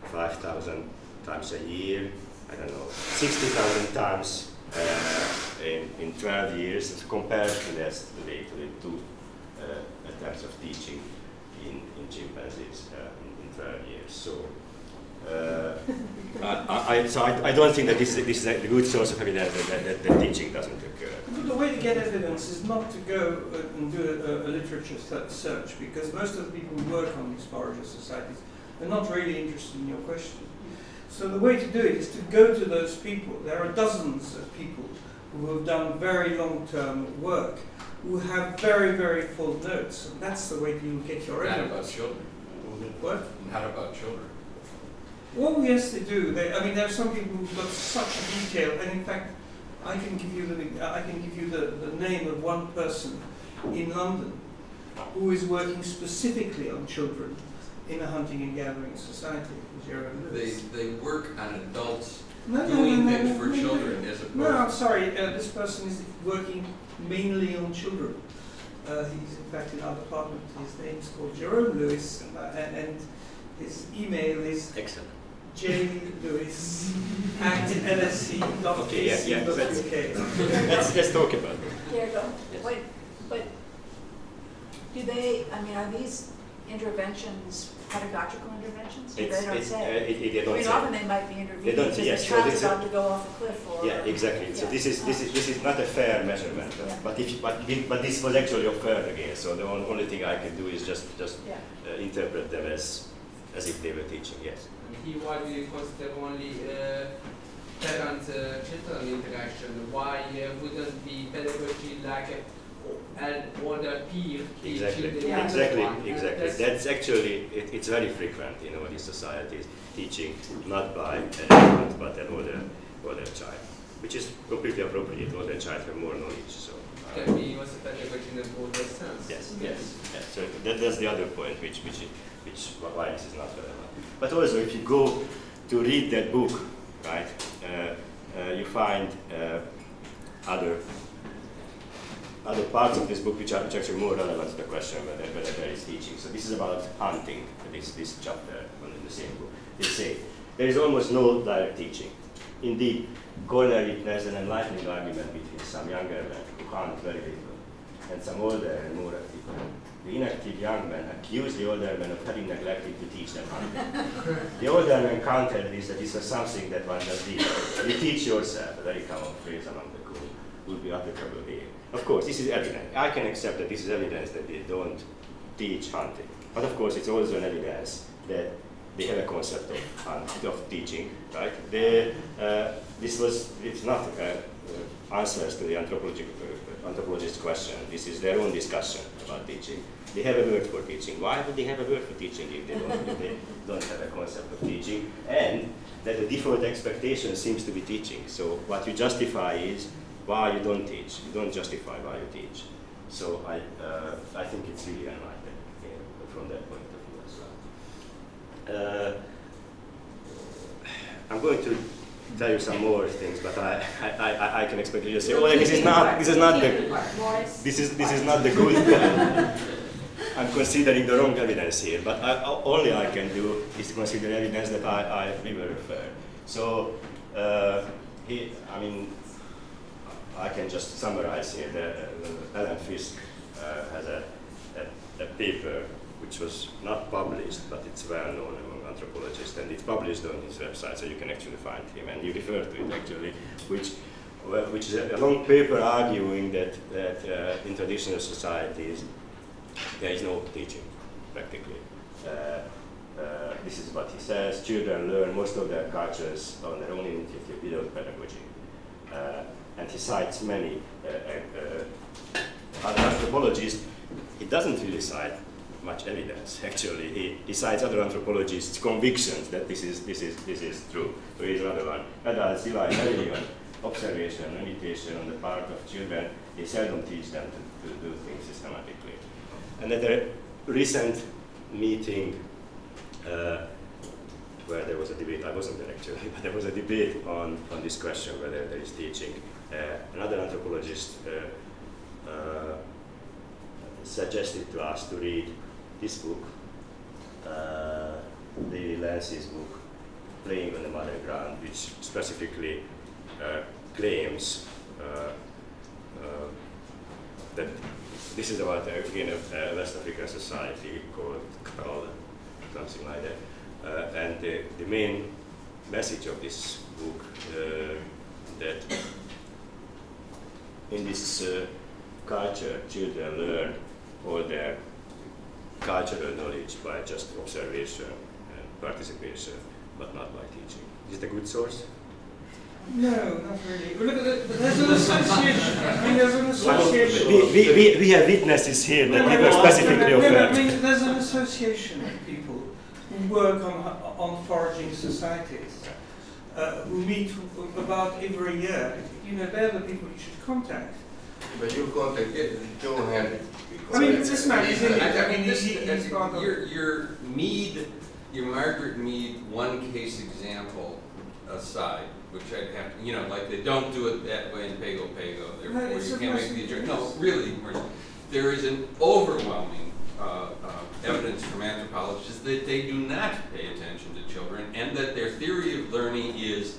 5,000 times a year, I don't know, 60,000 times in 12 years, compared to that today to the two attempts of teaching in chimpanzees in 12 years. So, I don't think that this is a good source of evidence that teaching doesn't occur. But the way to get evidence is not to go and do a literature search, because most of the people who work on these forager societies are not really interested in your question. So the way to do it is to go to those people. There are dozens of people who have done very long-term work, who have very, very full notes, and that's the way you get your evidence. Not about children. What? Not about children. Well, yes, they do. There are some people who've got such detail, and in fact, I can give you the name of one person in London who is working specifically on children in a hunting and gathering society. They work on adults doing things for children as opposed. No, I'm sorry. This person is working mainly on children. He's in fact in our department. His name's called Jerome Lewis, and his email is Excellent. jlewis@lsc.ac.uk. Okay, yeah. Let's talk about it. There you go. Yes. Wait, but do they, I mean, are these interventions pedagogical interventions? They don't say. They don't I mean, say. often they might be intervening They don't because say, yes, the so child's this is- about to go off a cliff or. Yeah, exactly. So Yeah. this is not a fair measurement. Yeah. But this was actually occurred again. So the only thing I can do is just Yeah. interpret them as if they were teaching. Yes. He was consider only parent-children interaction. Why wouldn't be pedagogy like an older peer Exactly. teaching the Yeah. younger Exactly. one? Exactly. That's That's actually it's very frequent in all these societies, teaching not by an infant but an older child, which is completely appropriate. Older child have more knowledge. So. can be also pedagogy in a broader sense. Yes. So that's the other point, which why this is not relevant. But also, if you go to read that book, right, you find other parts of this book which are actually more relevant to the question whether there is teaching. So this is about hunting. This chapter in the same book. They say there is almost no direct teaching. Indeed, Konner witnessed an enlightening argument between some younger men who hunt very little and some older and more active men. The inactive young men accused the older men of having neglected to teach them hunting. The older men countered this, that this was something that one does teach. You teach yourself, a very common phrase among the cool, would be applicable here. Of course, this is evident. I can accept that this is evidence that they don't teach hunting. But of course, it's also an evidence that they have a concept of teaching, right? It's not answers to the anthropologist's question. This is their own discussion about teaching. They have a word for teaching. Why would they have a word for teaching if they don't have a concept of teaching? And that the default expectation seems to be teaching. So what you justify is why you don't teach. You don't justify why you teach. So I think it's really enlightening from that point of view as well. I'm going to tell you some more things, but I can expect you to say, "Oh, this is not the good." I'm considering the wrong evidence here, but only I can do is to consider evidence that I will refer. So, I can just summarize here. Alan Fisk has a paper which was not published, but it's well known among anthropologists, and it's published on his website, so you can actually find him, and you refer to it actually, which is a long paper arguing that in traditional societies there is no teaching, practically. This is what he says: children learn most of their cultures on their own initiative without pedagogy. And he cites many other anthropologists. He doesn't really cite much evidence, actually. He cites other anthropologists' convictions that this is true. So here's another one. Adults rely heavily on observation and imitation on the part of children. They seldom teach them to do things systematically. And at a recent meeting where there was a debate, I wasn't there actually, but there was a debate on this question whether there is teaching. Another anthropologist suggested to us to read this book, David Lance's book, Playing on the Mother Ground, which specifically claims that this is about, again, a West African society called Kral, something like that. And the main message of this book that in this culture, children learn all their cultural knowledge by just observation and participation, but not by teaching. Is it a good source? No, not really. But there's an association. I mean, there's an association. We have witnesses here that we were specifically I mean, there's an association of people who work on foraging societies, who meet about every year. You know, they're the people you should contact. But you contacted Joe Henry. I mean, this man is in it. Your Margaret Mead one case example aside, which I'd have to, like they don't do it that way in Pago Pago, therefore you can't make the adjournment. No, really, there is an overwhelming evidence from anthropologists that they do not pay attention to children, and that their theory of learning is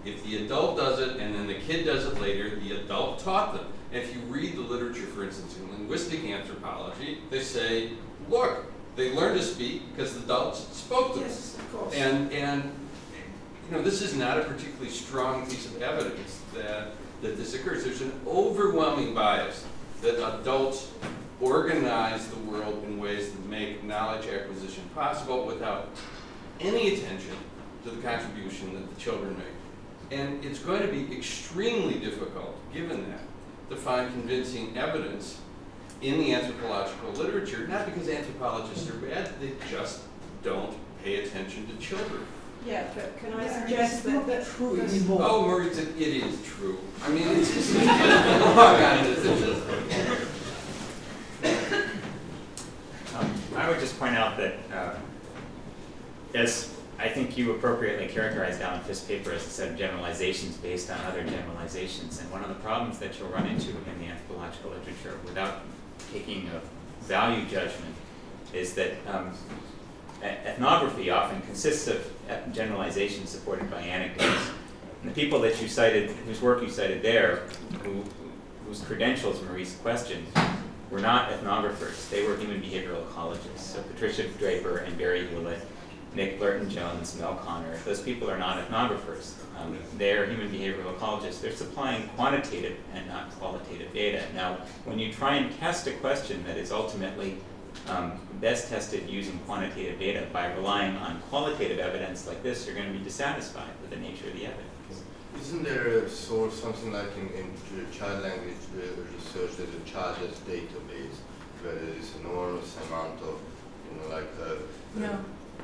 if the adult does it and then the kid does it later, the adult taught them. And if you read the literature, for instance, in linguistic anthropology, they say, look, they learned to speak because the adults spoke to them. Yes, of course. And you know, this is not a particularly strong piece of evidence that this occurs. There's an overwhelming bias that adults organize the world in ways that make knowledge acquisition possible without any attention to the contribution that the children make. And it's going to be extremely difficult, given that, to find convincing evidence in the anthropological literature, not because anthropologists are bad, they just don't pay attention to children. Yeah, but can I Yeah, suggest it's that not true because- anymore. Oh, Marie, it is true. I mean, it's just, I would just point out that, as I think you appropriately characterized Alan Fisk's paper as a set of generalizations based on other generalizations, and one of the problems that you'll run into in the anthropological literature without taking a value judgment is that ethnography often consists of generalizations supported by anecdotes. And the people that you cited, whose work you cited there, whose credentials Marie's questioned, were not ethnographers. They were human behavioral ecologists. So Patricia Draper and Barry Hewlett, Nick Blurton Jones, Mel Konner, those people are not ethnographers. They're human behavioral ecologists. They're supplying quantitative and not qualitative data. Now, when you try and test a question that is ultimately best tested using quantitative data by relying on qualitative evidence like this, you're going to be dissatisfied with the nature of the evidence. Isn't there a source, something like in child language research, there's a childless database where there is an enormous amount of, you know, like No.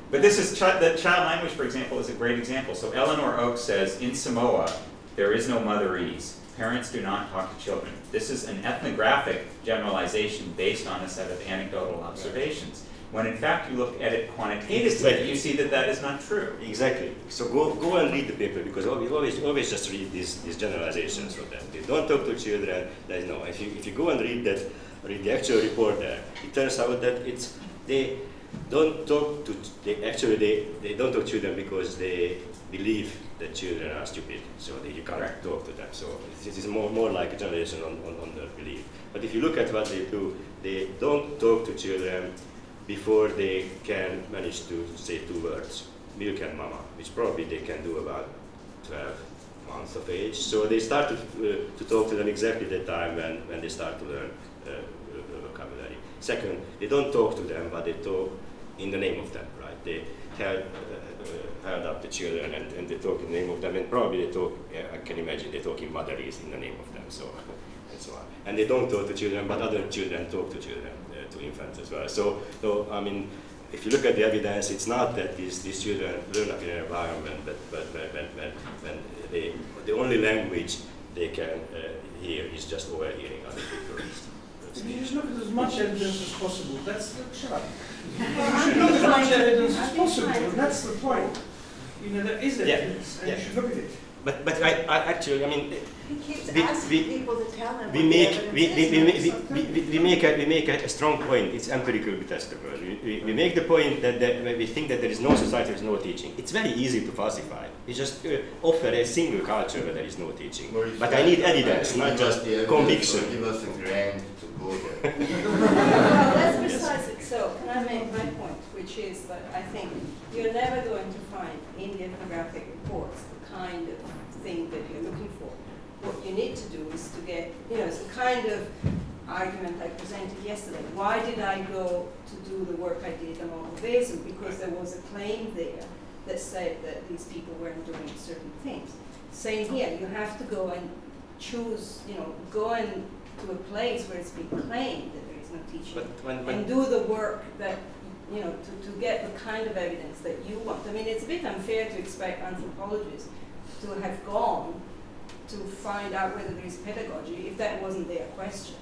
But this is the child language, for example, is a great example. So Eleanor Oakes says, in Samoa, there is no motherese. Parents do not talk to children. This is an ethnographic generalization based on a set of anecdotal observations. When in fact you look at it quantitatively, you see that that is not true. Exactly. So go and read the paper, because we always just read these generalizations from them. They don't talk to children. There is no. If you go and read the actual report there, it turns out that they don't talk to they don't talk to children because they believe that children are stupid, so you can't talk to them. So this is more like a generalization on their belief. But if you look at what they do, they don't talk to children before they can manage to say 2 words, milk and mama, which probably they can do about 12 months of age. So they start to talk to them exactly the time when they start to learn vocabulary. Second, they don't talk to them, but they talk in the name of them, right? They held up the children and they talk in the name of them, and probably they talk, I can imagine, they talk in motherese in the name of them, so and so on. And they don't talk to children, but other children talk to children, to infants as well. So I mean, if you look at the evidence, it's not that these children learn up in an environment, but when the only language they can hear is just overhearing other people. If you just look at as much evidence as possible, that's the shut up. You should look at as much evidence as possible, and that's the point. You know, there is evidence, and you should look at it. But I actually, I mean, He keeps asking people to tell him we what make the evidence is. we make a strong point. It's empirically testable. We make the point that we think that there is no society, there is no teaching. It's very easy to falsify. We just offer a single culture where there is no teaching. But I need evidence, not just conviction. Give us a grant to go there. Well, that's precisely so. Can I make my point, which is that I think you're never going to find in the ethnographic reports the kind of thing that you're looking for. What you need to do is to get, you know, it's the kind of argument I presented yesterday. Why did I go to do the work I did on Ovaism? Because there was a claim there that said that these people weren't doing certain things. Same here, you have to go and choose, you know, go and to a place where it's been claimed that there is no teaching, and do the work that, you know, to get the kind of evidence that you want. I mean, it's a bit unfair to expect anthropologists to have gone to find out whether there is pedagogy if that wasn't their question.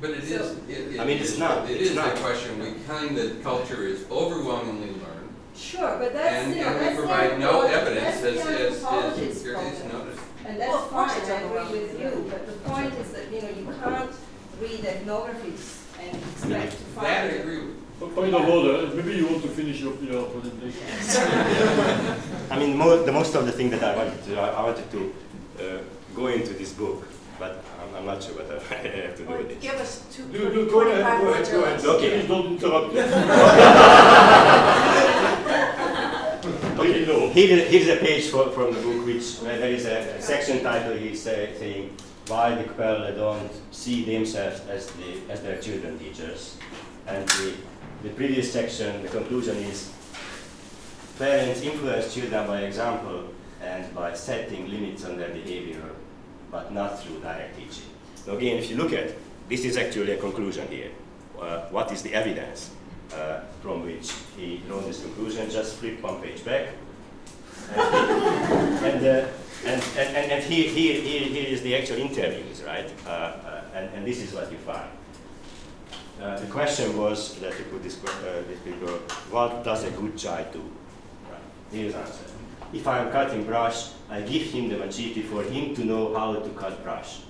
But it So- is. I mean, it's not. It It's is not. the question. We claim that culture is overwhelmingly learned, Sure, but that's, and, you know, and that's we the provide no anthropologist- evidence that's as the anthropologist's Gergely problem. noticed. And Well, that's of course fine, it's I agree overwhelming, with yeah. you, but the point is that, you know, you can't read ethnographies and and expect to find That I it. agree with. Point of order, maybe you want to finish your presentation. I mean, the most of the thing that I wanted to go into this book, but I'm not sure whether I have to do Or it. give us two, Go ahead, go ahead. Okay. Please don't interrupt me. Here's a page from the book where there is a section title. He's saying why the Quelle don't see themselves as their children teachers, and the previous section, the conclusion is parents influence children by example and by setting limits on their behavior, but not through direct teaching. Now again, if you look at this, is actually a conclusion here. What is the evidence from which he drew this conclusion? Just flip one page back. And here is the actual interviews, right? And this is what you find. The question was that you put this people, what does a good child do? Right. Here's the answer. If I am cutting brush, I give him the machete for him to know how to cut brush.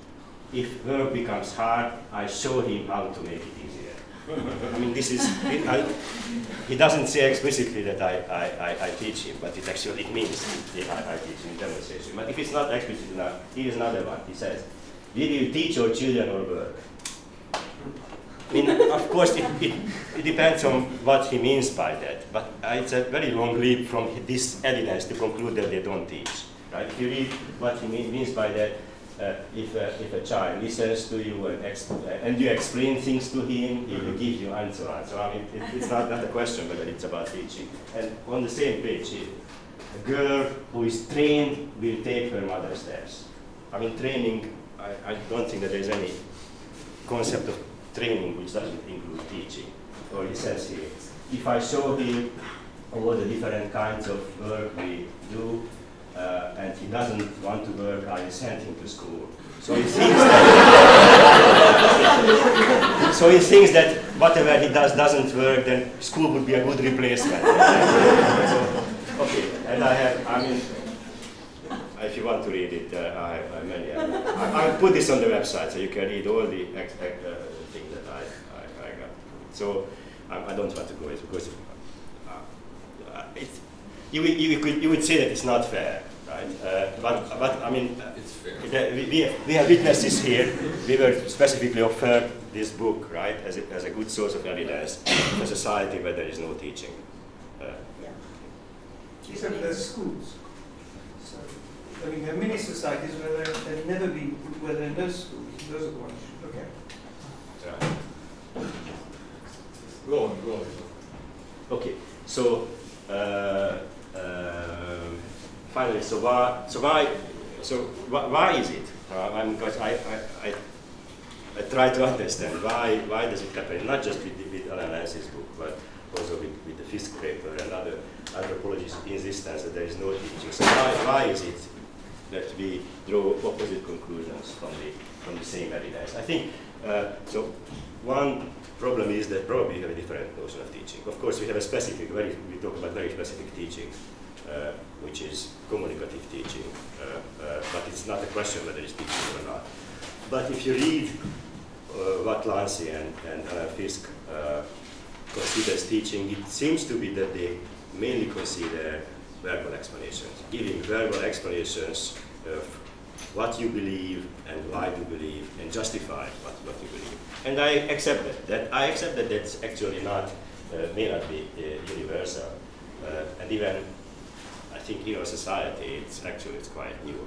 If work becomes hard, I show him how to make it easier. I mean, this is, he doesn't say explicitly that I teach him, but it means I teach him demonstration. But if it's not explicit enough, here's another one. He says, will you teach your children or work? I mean, of course, it depends on what he means by that, but it's a very long leap from this evidence to conclude that they don't teach. Right? If you read what he means by that, if a child listens to you and you explain things to him, he will give you and so on. So I mean, it's not a question whether it's about teaching. And on the same page here, a girl who is trained will take her mother's steps. I mean, training, I don't think that there's any concept of training which doesn't include teaching. Or he says here, if I show him all the different kinds of work we do, and he doesn't want to work, I will send him to school. So he thinks that, so he thinks that whatever he does doesn't work, then school would be a good replacement. So, okay, and I mean, if you want to read it, I have many. I'll put this on the website so you can read all the things that I got. So I don't want to go into because you would say that it's not fair, right? But I mean, It's fair. We have witnesses here. We were specifically offered this book, right, as a good source of evidence for a society where there is no teaching. Except there's schools. So, I mean, there are many societies where there never be, where there are no schools. Those are the ones you should look at. Go on. Okay, so finally, so why is it? Because I try to understand why does it happen, not just with Alan Lance's book, but also with the Fisk paper and other anthropologists' insistence that there is no teaching. So why is it that we draw opposite conclusions from the same evidence? I think so. One problem is that probably we have a different notion of teaching. Of course, we have a specific, we talk about very specific teaching, which is communicative teaching, but it's not a question whether it's teaching or not. But if you read what Lancy and Fisk considers teaching, it seems to be that they mainly consider verbal explanations, giving verbal explanations of what you believe and why you believe, and justify what you believe. And I accept that. I accept that that's actually not, may not be universal. And even, I think in our society, it's quite new.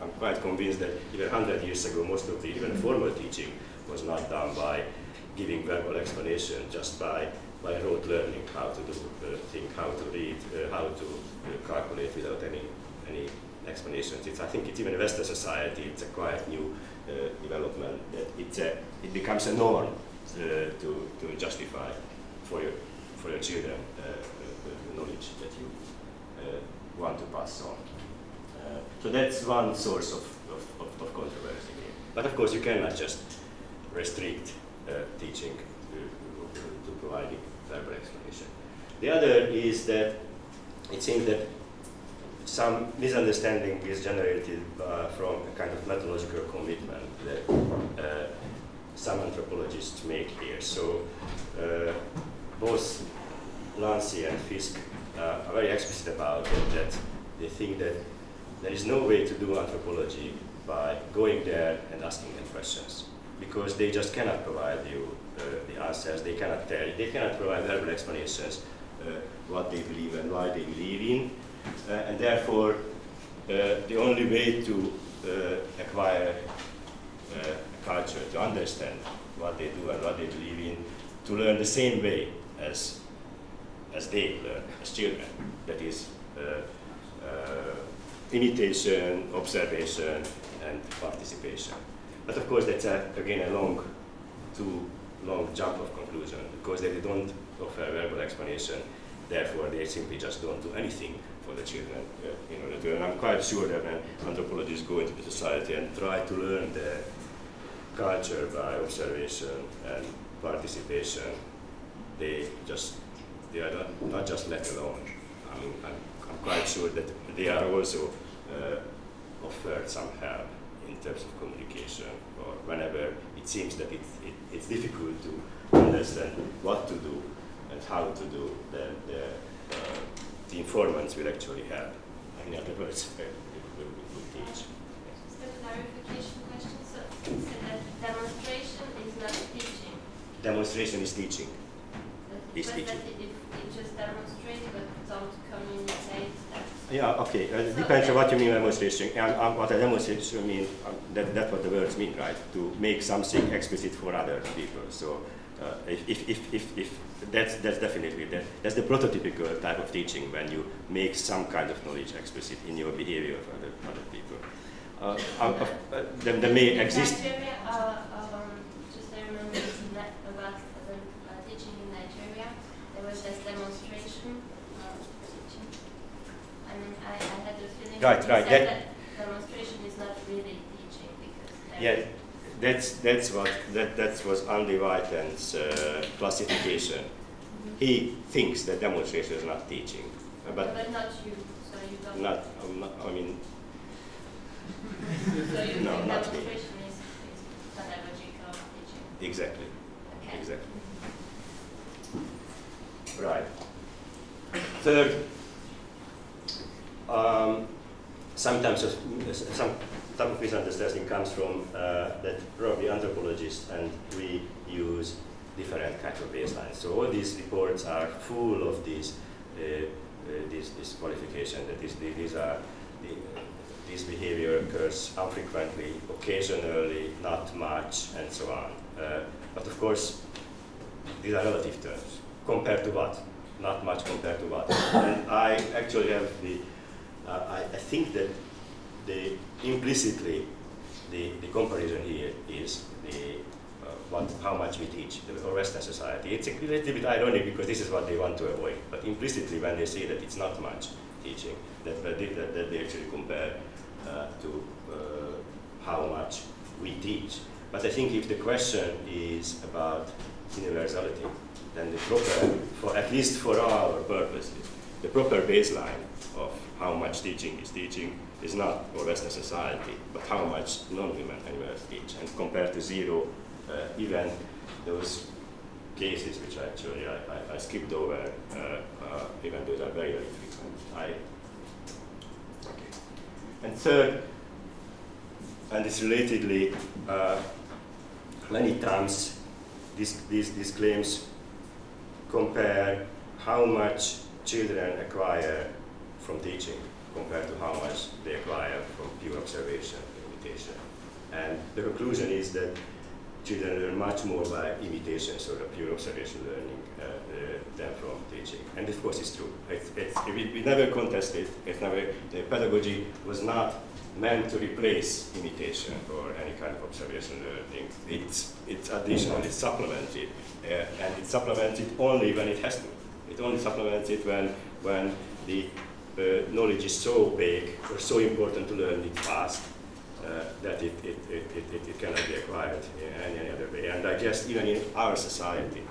I'm quite convinced that even 100 years ago, most of the even formal teaching was not done by giving verbal explanation, just by rote learning how to do think, how to read, how to calculate without any explanations. I think it's even in Western society, it's a quite new development that it becomes a norm to justify for your children the knowledge that you want to pass on. So that's one source of controversy here. But of course, you cannot just restrict teaching to providing verbal explanation. The other is that it seems that some misunderstanding is generated from a kind of methodological commitment that some anthropologists make here. So both Lancy and Fisk are very explicit about it, that they think that there is no way to do anthropology by going there and asking them questions, because they just cannot provide you the answers. They cannot tell. They cannot provide verbal explanations what they believe and why they believe in, and therefore the only way to acquire culture, to understand what they do and what they believe in, to learn the same way as they learn as children. That is imitation, observation, and participation. But of course, that's again a too long jump of conclusion, because they don't offer verbal explanation. Therefore, they simply just don't do anything for the children in order to. And I'm quite sure that when anthropologists go into the society and try to learn the culture by observation and participation, they are not just let alone. I mean, I'm quite sure that they are also offered some help in terms of communication, or whenever it seems that it's difficult to understand what to do and how to do, then the informants will actually help. In other words, will teach. Just a clarification question. So that demonstration is not teaching. Demonstration is teaching. But that it just demonstrates, but don't communicate that. Yeah, okay. It depends on what you mean by demonstration. What a demonstration means, that's what the words mean, right? To make something explicit for other people. So if that's definitely that's the prototypical type of teaching, when you make some kind of knowledge explicit in your behavior for other people. There may exist. Nigeria, just I remember about the teaching in Nigeria. There was this demonstration teaching. I mean, I had the feeling that demonstration is not really teaching, because yeah, that was Andy Whiten's classification. Mm-hmm. He thinks that demonstration is not teaching, but not you. So you don't. Not, I mean. So you no, think not demonstration is pedagogical teaching? Exactly. Okay. Exactly. Right. Third, sometimes some type of misunderstanding comes from that probably anthropologists and we use different kinds of baselines. So all these reports are full of this qualification that this behavior occurs infrequently, occasionally, not much, and so on. But of course, these are relative terms. Compared to what? Not much compared to what? And I actually have I think that implicitly the comparison here is how much we teach for Western society. It's a little bit ironic because this is what they want to avoid. But implicitly, when they say that it's not much teaching, that they actually compare to how much we teach. But I think if the question is about universality, then the proper, at least for our purposes, the proper baseline of how much teaching is not for Western society, but how much non-human animals teach. And compared to zero, even those cases which actually I skipped over, even those are very, very frequent. Okay. And third, and it's relatedly, many times these claims compare how much children acquire from teaching compared to how much they acquire from pure observation and imitation. And the conclusion is that children learn much more by imitation, sort of pure observation learning, than from teaching. And of course it's true. We never contested, the pedagogy was not meant to replace imitation or any kind of observation learning. It's additional, it's supplemented, and it's supplemented only when it has to. It only supplements it when the knowledge is so big or so important to learn it fast that it cannot be acquired in any other way. And I guess even in our society,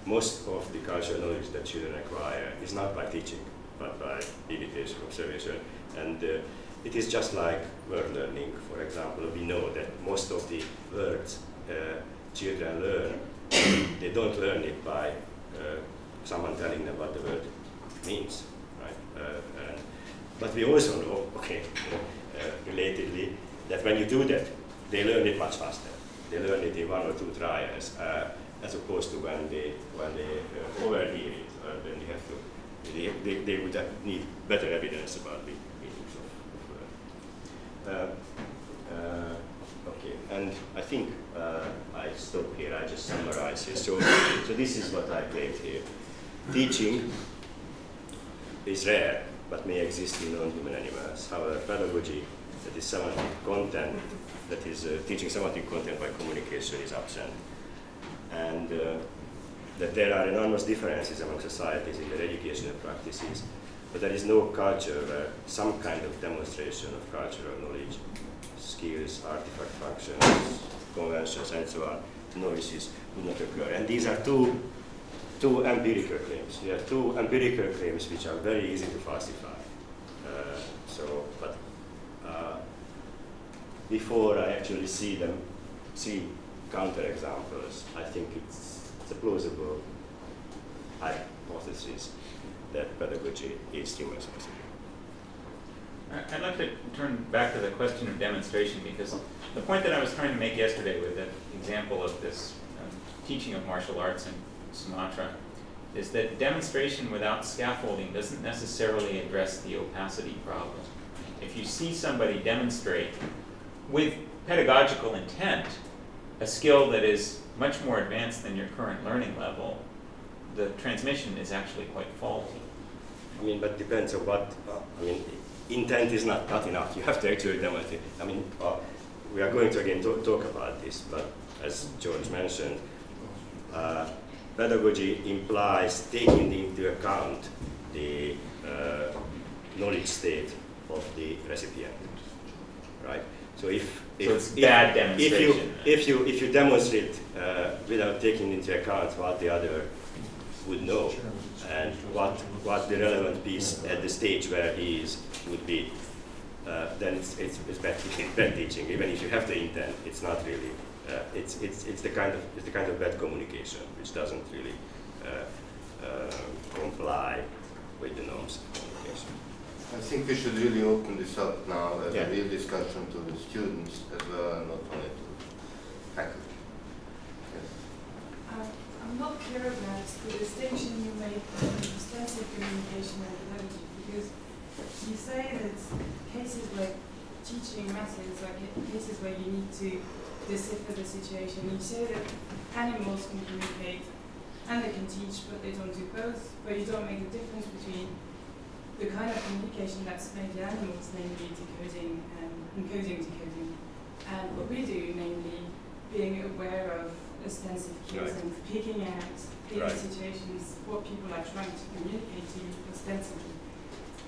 most of the cultural knowledge that children acquire is not by teaching, but by imitation, observation. And it is just like word learning, for example. We know that most of the words children learn, they don't learn it by someone telling them what the word means, right? But we also know, okay, relatedly, that when you do that, they learn it much faster. They learn it in 1 or 2 trials, as opposed to when they overhear it, then you have to, they would need better evidence about the meanings of word. Okay, and I think I stop here. I just summarize here. So this is what I claimed here. Teaching is rare, but may exist in non-human animals. However, pedagogy, that is semantic content, that is teaching semantic content by communication, is absent. And that there are enormous differences among societies in their educational practices, but there is no culture where some kind of demonstration of cultural knowledge, skills, artifact functions, conventions, and so on, noises would not occur. And these are two empirical claims. There are 2 empirical claims which are very easy to falsify. Before I actually see counterexamples, I think it's a plausible hypothesis that pedagogy is human-specific. I'd like to turn back to the question of demonstration, because the point that I was trying to make yesterday with that example of this teaching of martial arts in Sumatra is that demonstration without scaffolding doesn't necessarily address the opacity problem. If you see somebody demonstrate with pedagogical intent a skill that is much more advanced than your current learning level, the transmission is actually quite faulty. I mean, but depends on what, intent is not enough. You have to actually demonstrate. We are going to again talk about this, but as George mentioned, pedagogy implies taking into account the knowledge state of the recipient, right? So if bad demonstration. If you demonstrate without taking into account what the other would know and what the relevant piece at the stage where he is would be, then it's bad teaching. Even if you have the intent, it's not really. It's the kind of bad communication which doesn't really comply with the norms of communication. I think we should really open this up now as a real discussion to the students as well, and not only to faculty. Yes. I'm not clear about the distinction you make between extensive communication and pedagogy, because you say that cases like teaching methods are cases where you need to decipher the situation. You say that animals can communicate and they can teach, but they don't do both, but you don't make a difference between the kind of communication that's made to animals, namely decoding and encoding, decoding, and what we do, namely being aware of ostensive cues and picking out in situations what people are trying to communicate to you ostensibly.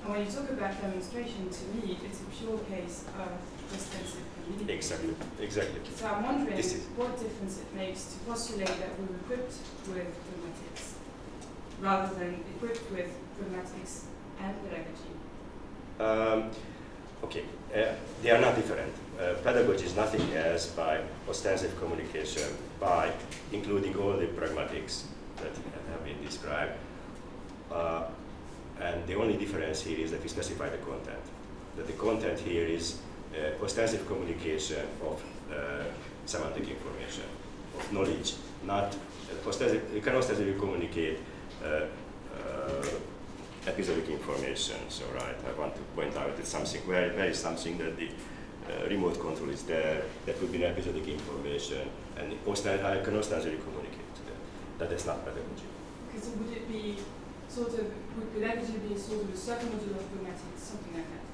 And when you talk about demonstration, to me, it's a pure case of ostensive communication. Exactly. So I'm wondering what difference it makes to postulate that we're equipped with pragmatics rather than equipped with pragmatics and pedagogy. Okay, they are not different. Pedagogy is nothing else by ostensive communication, by including all the pragmatics that have been described. And the only difference here is that we specify the content. That the content here is ostensive communication of semantic information, of knowledge, not you can ostensibly communicate episodic information. So, I want to point out that something where is something that the remote control is there, that would be an episodic information, and I can ostensibly communicate to that. That is not pedagogy. Okay, so would it be would pedagogy be sort of a submodule of pragmatics, something like that?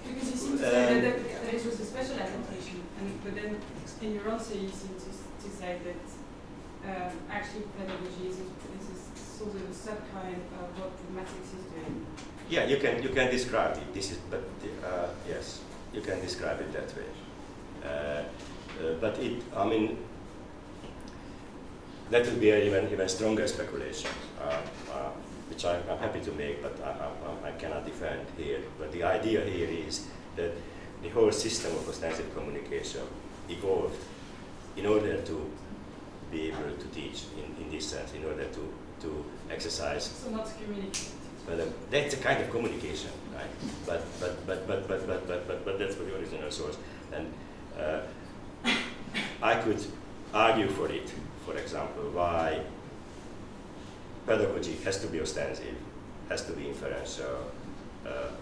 Because you seem to say that it was a special adaptation, but then in your answer you seem to say that actually pedagogy is a sort of a sub-kind of what pragmatics is doing. Yeah, you can describe it. This is, but yes, you can describe it that way. But that would be an even stronger speculation, which I'm happy to make, but I cannot defend here. But the idea here is that the whole system of ostensive communication evolved in order to be able to teach in this sense, in order to exercise. So not communicate. But that's a kind of communication, right? But that's for the original source. And I could argue for it, for example, why pedagogy has to be ostensive, has to be inferential.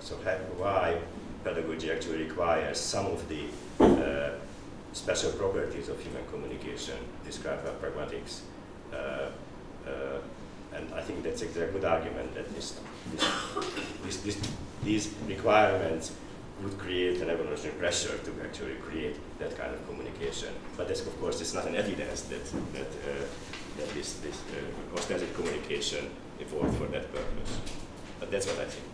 So why pedagogy actually requires some of the special properties of human communication described by pragmatics. And I think that's a good argument that these requirements would create an evolutionary pressure to actually create that kind of communication. But that's, of course, it's not an evidence that this ostensive communication evolved for that purpose. But that's what I think.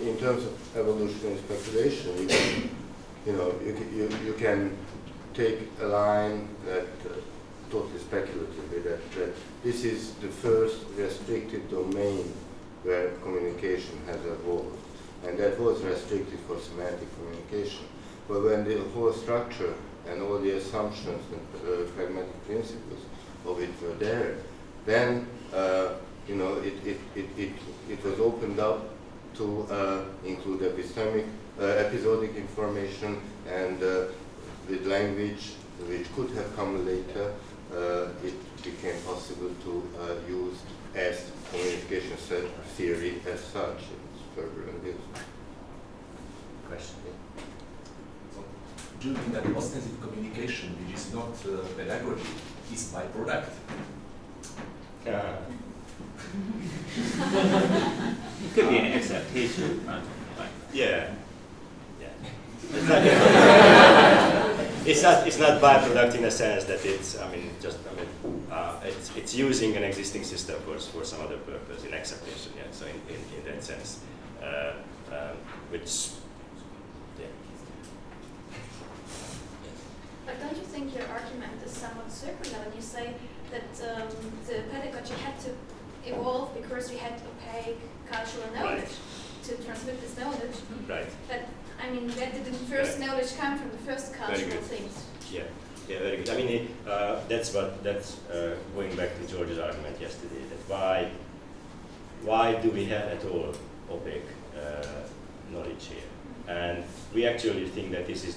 In terms of evolutionary speculation, you can take a line that totally speculatively that this is the first restricted domain where communication has evolved, and that was restricted for semantic communication. But when the whole structure and all the assumptions and pragmatic principles of it were there, then it was opened up to include epistemic, episodic information, and with language which could have come later, it became possible to use as communication theory as such. It's further in this. Question? So, do you think that ostensive communication, which is not pedagogy, is byproduct? It could be an acceptation. Yeah. It's not byproduct in a sense that it's using an existing system for some other purpose in acceptation. Yeah. So in that sense, which. Yeah. But don't you think your argument is somewhat circular when you say that the pedagogy had to evolve because we had opaque cultural knowledge to transmit this knowledge? Right. But I mean, where did the first knowledge come from? The first cultural things. Yeah, very good. I mean, that's going back to George's argument yesterday. That why do we have at all opaque knowledge here? And we actually think that this is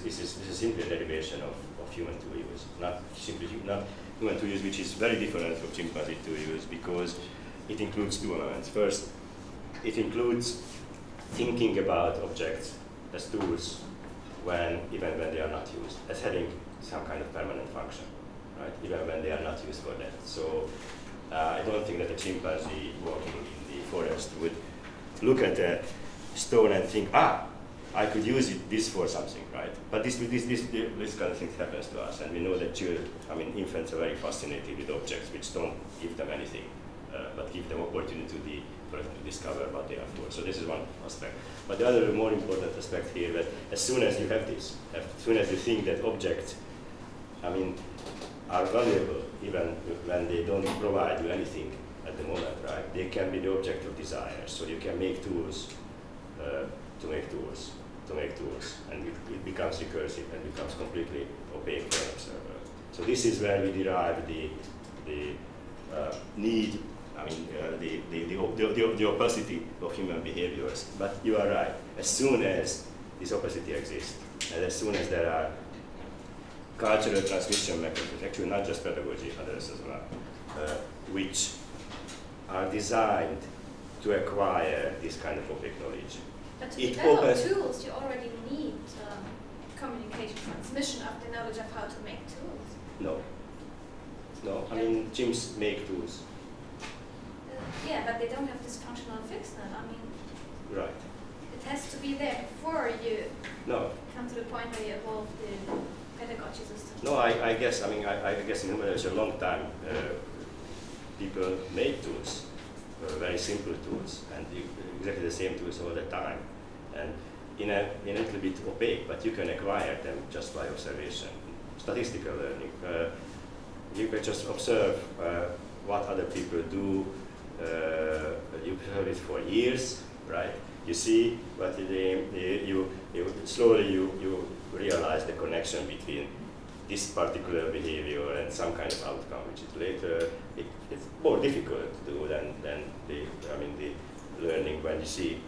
simply a derivation of human to use, not human to use, which is very different from chimpanzee to use because it includes two elements. First, it includes thinking about objects as tools even when they are not used, as having some kind of permanent function, right? Even when they are not used for that. So I don't think that a chimpanzee walking in the forest would look at a stone and think, I could use this for something, right? But this kind of thing happens to us, and we know that infants are very fascinated with objects which don't give them anything, but give them opportunity to discover what they are for. So this is one aspect. But the other more important aspect here that as soon as you have this, as soon as you think that objects, are valuable even when they don't provide you anything at the moment, right? They can be the object of desire. So you can make tools to make tools, and it becomes recursive and becomes completely opaque for an observer. So this is where we derive the need. The opacity of human behaviors. But you are right. As soon as this opacity exists, and as soon as there are cultural transmission mechanisms, actually not just pedagogy, others as well, which are designed to acquire this kind of opaque knowledge. But to develop tools, you already need communication, transmission of the knowledge of how to make tools. No. Chimps make tools. Yeah, but they don't have this functional fixedness. Right. It has to be there before you come to the point where you evolve the pedagogy system. No, I guess in a long time people make tools, very simple tools, and exactly the same tools all the time, and in a little bit opaque, but you can acquire them just by observation, statistical learning. You can just observe what other people do. You heard it for years, right? You see, but you slowly you realize the connection between this particular behavior and some kind of outcome, which is later, it's more difficult to do than the learning when you see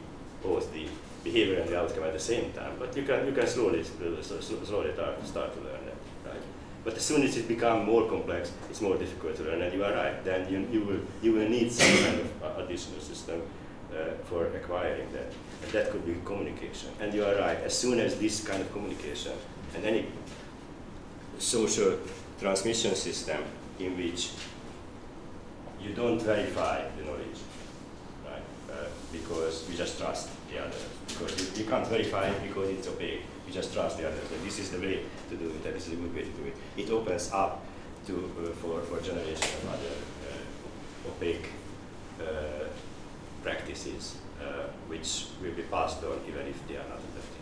both the behavior and the outcome at the same time. But you can slowly start to learn that, right? But as soon as it becomes more complex, it's more difficult to learn, and you are right. Then you will need some kind of additional system for acquiring that, and that could be communication. And you are right. As soon as this kind of communication and any social transmission system in which you don't verify the knowledge, right? Because you just trust the others. Because you can't verify it because it's opaque. You just trust the others. And this is the way to do it. That is a good way to do it. It opens up to for generation of other opaque practices, which will be passed on even if they are not effective.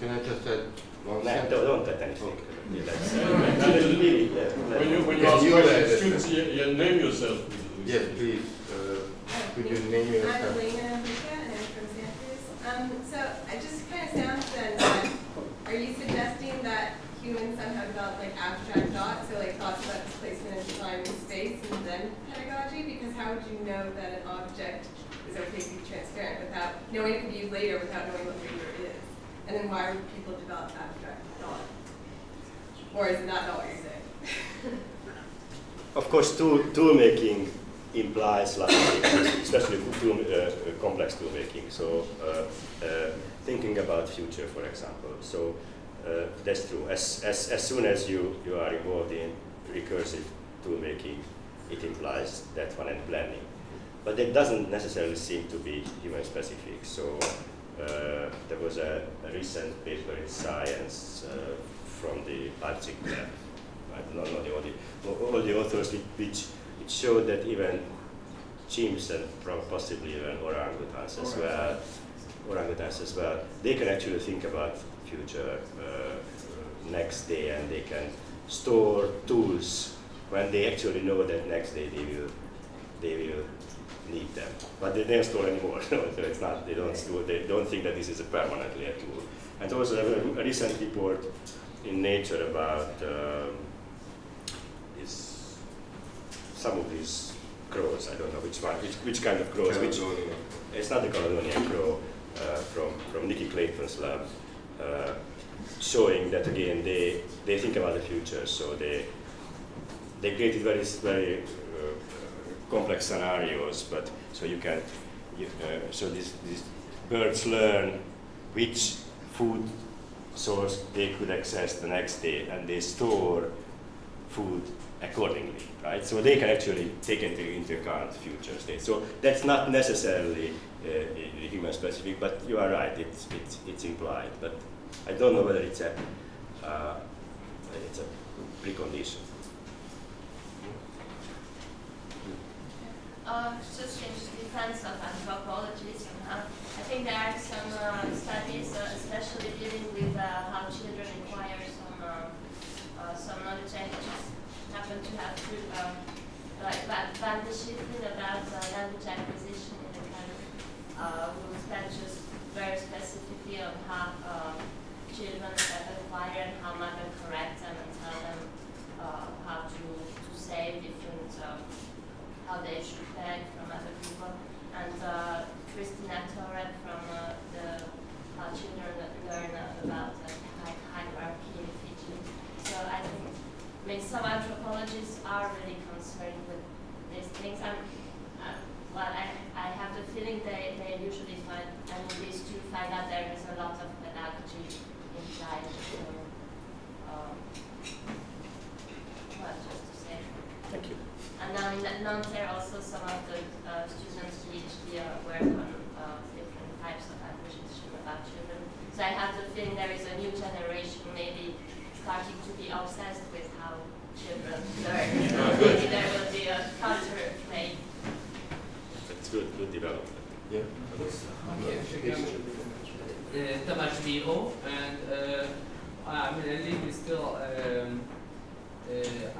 Can I just add one No, sentence? don't add anything. Okay. Yeah, that's, when you ask questions, students, you name yourself. Yes, please. Could you name yourself? I'm Elena Enrica, and I'm from Stanford. So it just kind of sounds then that, are you suggesting that humans somehow develop like abstract thought, so like thoughts about displacement in time and space, and then pedagogy? Because how would you know that an object is opaquely transparent without knowing it could be used later without knowing what the user is? And then why would people develop abstract thought? Or is it not what you're saying? Of course, tool making implies lots of things, especially complex tool making. So thinking about future, for example. So that's true. As soon as you are involved in recursive tool making, it implies that one and planning. But it doesn't necessarily seem to be human specific. So there was a recent paper in Science from the Leipzig lab. I don't know all the authors, which it showed that even chimps and possibly even orangutans as well, they can actually think about future next day, and they can store tools when they actually know that next day they will need them. But they don't store anymore. So it's not. They don't store. They don't think that this is a permanently a tool. And also a recent report in Nature about some of these crows. I don't know which kind of crows. It's not the Caledonian crow from Nikki Clayton's lab, showing that again they think about the future. So they created very complex scenarios. But so you can so these birds learn which food source they could access the next day, and they store food accordingly, right? So they can actually take into account future states. So that's not necessarily human specific, but you are right, it's implied. But I don't know whether it's a precondition. Just in defense of anthropology somehow, I think there are some studies, especially dealing with how children acquire some knowledge. I just happen to have advantages about language acquisition in the kind of rules that just very specifically on how children acquire and how mother correct them and tell them how to say different how they should beg from other people, and Christina Torre from how children learn about hierarchy in Fiji. So I think, some anthropologists are really concerned with these things. Well, I have the feeling they usually find, these two find out there is a lot of pedagogy implied. So, well, just to say. Thank you. And now in Nanterre also some of the students PhD work on different types of acquisition about children. So I have the feeling there is a new generation maybe starting to be obsessed with how children learn. Maybe there will be a counter play. It's good development. Yeah. Tamás Miho, and I'm a little bit still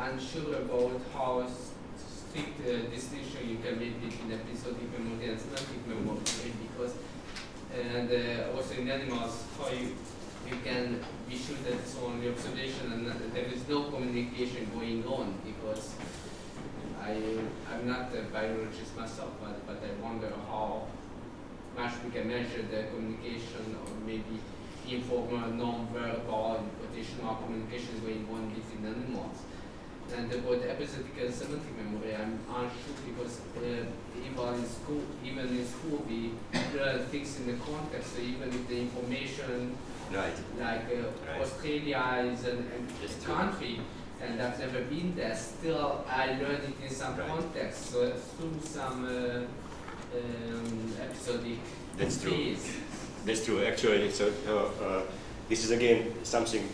unsure about how strict distinction you can make between episodic memory and semantic memory, because and also in animals how you we can be sure that it's only observation and that there is no communication going on, because I'm not a biologist myself, but I wonder how much we can measure the communication, or maybe informal, non-verbal, quotational communication going on between animals. And about episodic and semantic memory, I'm unsure, because even in school we learn things in the context, so even if the information, like Australia is a country, and I've never been there, still I learned it in some context, so through some episodic phase. That's true, actually. So this is again something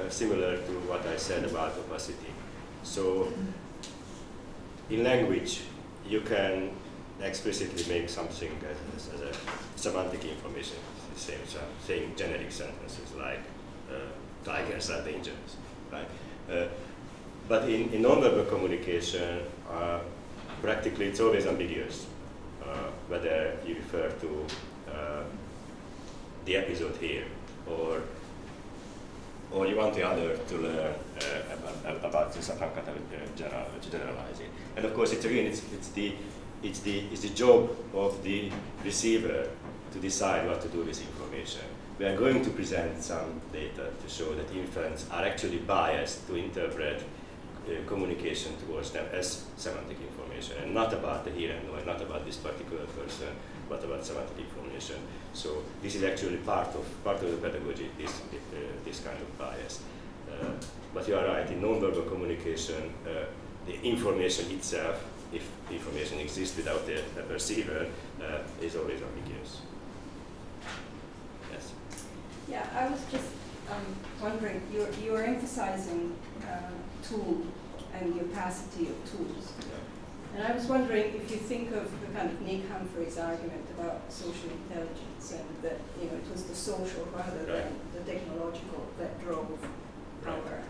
similar to what I said about opacity. So in language, you can explicitly make something as a semantic information, saying generic sentences like tigers are dangerous, right? But in nonverbal communication, practically it's always ambiguous whether you refer to the episode here, or you want the other to learn about some kind of generalizing. And of course, it's the job of the receiver to decide what to do with information. We are going to present some data to show that infants are actually biased to interpret communication towards them as semantic information, and not about the here and now, not about this particular person, but about semantic information. So this is actually part of the pedagogy, this kind of bias. But you are right, in nonverbal communication, the information itself, if the information exists without the perceiver, is always ambiguous. Yes? Yeah, I was just wondering, you're emphasizing tool and the opacity of tools. Yeah. And I was wondering if you think of the kind of Nick Humphrey's argument about social intelligence, and that it was the social rather than the technological that drove our,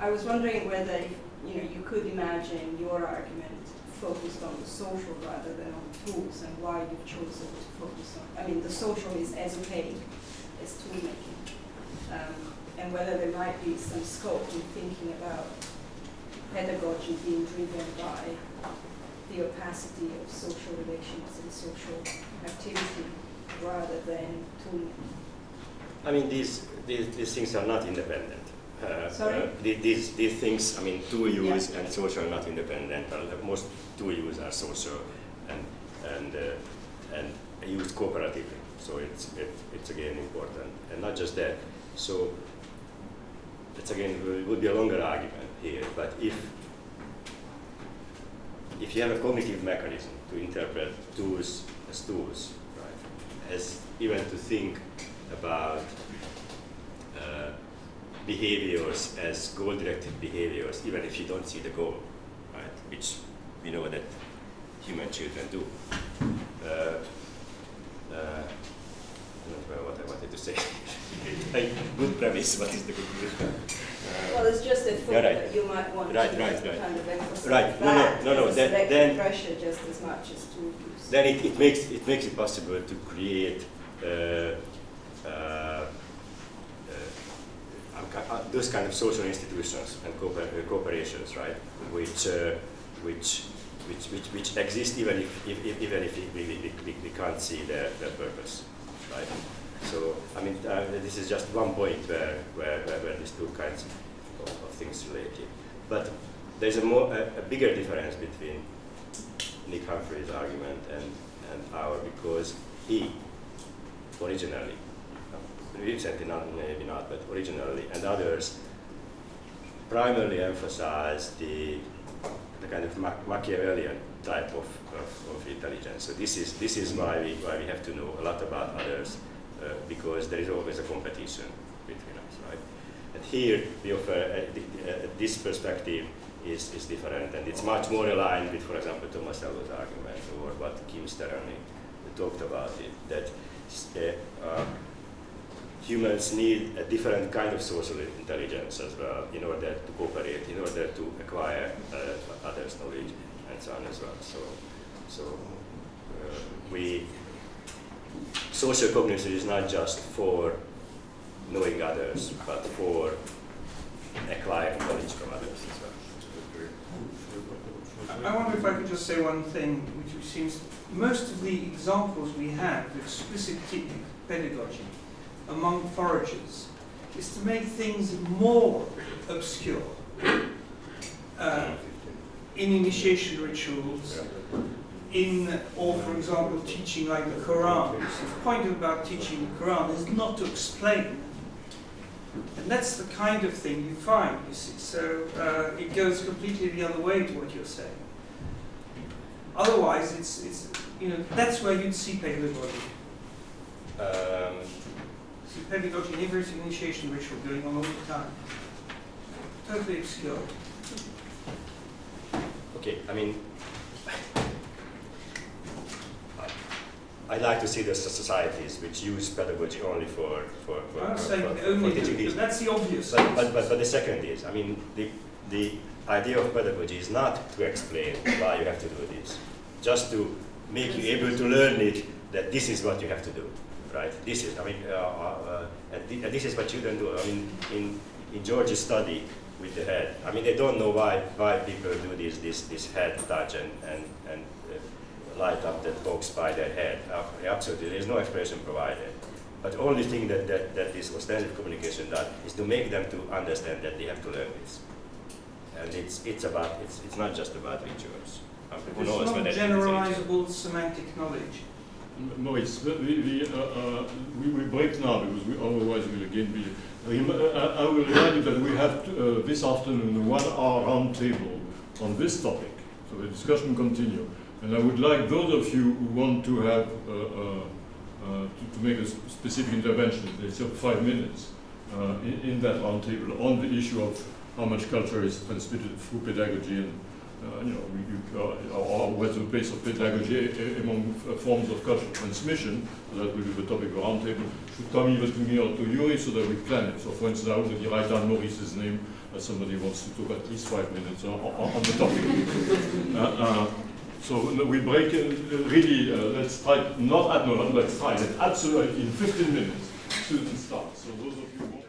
I was wondering whether you could imagine your argument focused on the social rather than on tools, and why you've chosen to focus on. I mean, the social is as opaque as tool making, and whether there might be some scope in thinking about pedagogy being driven by the opacity of social relations and social activity rather than tool. I mean, these things are not independent. Sorry? These things, I mean, tool use and social are not independent. Most tool use are social and used cooperatively. So it's again important, and not just that. So it's again, it would be a longer argument here, but if you have a cognitive mechanism to interpret tools as tools, right, as even to think about behaviors as goal-directed behaviors, even if you don't see the goal, right, which we know that human children do. I don't know what I wanted to say. Good premise, what is the conclusion? Well, it's just a thought that you might want to kind of emphasize No. Then pressure just as much as tool use. Then it makes it possible to create those kind of social institutions and cooperations, right? Which exist even if we can't see their purpose, right? So I mean, this is just one point where these two kinds of things relate. But there's a bigger difference between Nick Humphrey's argument and ours, because he originally, recently maybe not, but originally, and others primarily emphasized the kind of Machiavellian type of intelligence. So this is why we have to know a lot about others, because there is always a competition between us, right? And here we offer this perspective is different, and it's much more aligned with, for example, Tomasello's argument, or what Kim Sterling talked about it, that humans need a different kind of social intelligence as well in order to cooperate, in order to acquire others' knowledge, and so on as well. So social cognition is not just for knowing others, but for acquiring knowledge from others as well. I wonder if I could just say one thing, which seems most of the examples we have of explicit pedagogy among foragers is to make things more obscure in initiation rituals, or for example, teaching like the Quran. So the point about teaching the Quran is not to explain. And that's the kind of thing you find, you see. So it goes completely the other way to what you're saying. Otherwise, it's that's where you'd see pedagogy. See pedagogy in every initiation ritual going on all the time. Totally obscure. Okay, I mean, I like to see the societies which use pedagogy only for teaching these. That's the obvious. But the second is, I mean, the idea of pedagogy is not to explain why you have to do this, just to make you able to learn it, that this is what you have to do, right? This is, I mean, and this is what children do. I mean, in George's study with the head, I mean, they don't know why people do this head touch and light up that box by their head. Absolutely, there is no explanation provided. But the only thing that this ostensive communication does is to make them to understand that they have to learn this. And it's not just about rituals. Who knows whether it's not generalizable semantic knowledge. Maurice, we break now because otherwise we'll again be. I will remind you that we have this afternoon a 1 hour round table on this topic, so the discussion continues. And I would like those of you who want to have to make a specific intervention, let's say 5 minutes, in that round table on the issue of how much culture is transmitted through pedagogy and or what's the place of pedagogy among forms of cultural transmission. So that will be the topic of the round table. Should come either to me or to Yuri so that we plan it. So for instance, I already write down Maurice's name as somebody who wants to talk at least 5 minutes on the topic. So we break really, let's try, not at no, let's try, let's absolutely in 15 minutes, students start. So those of you who want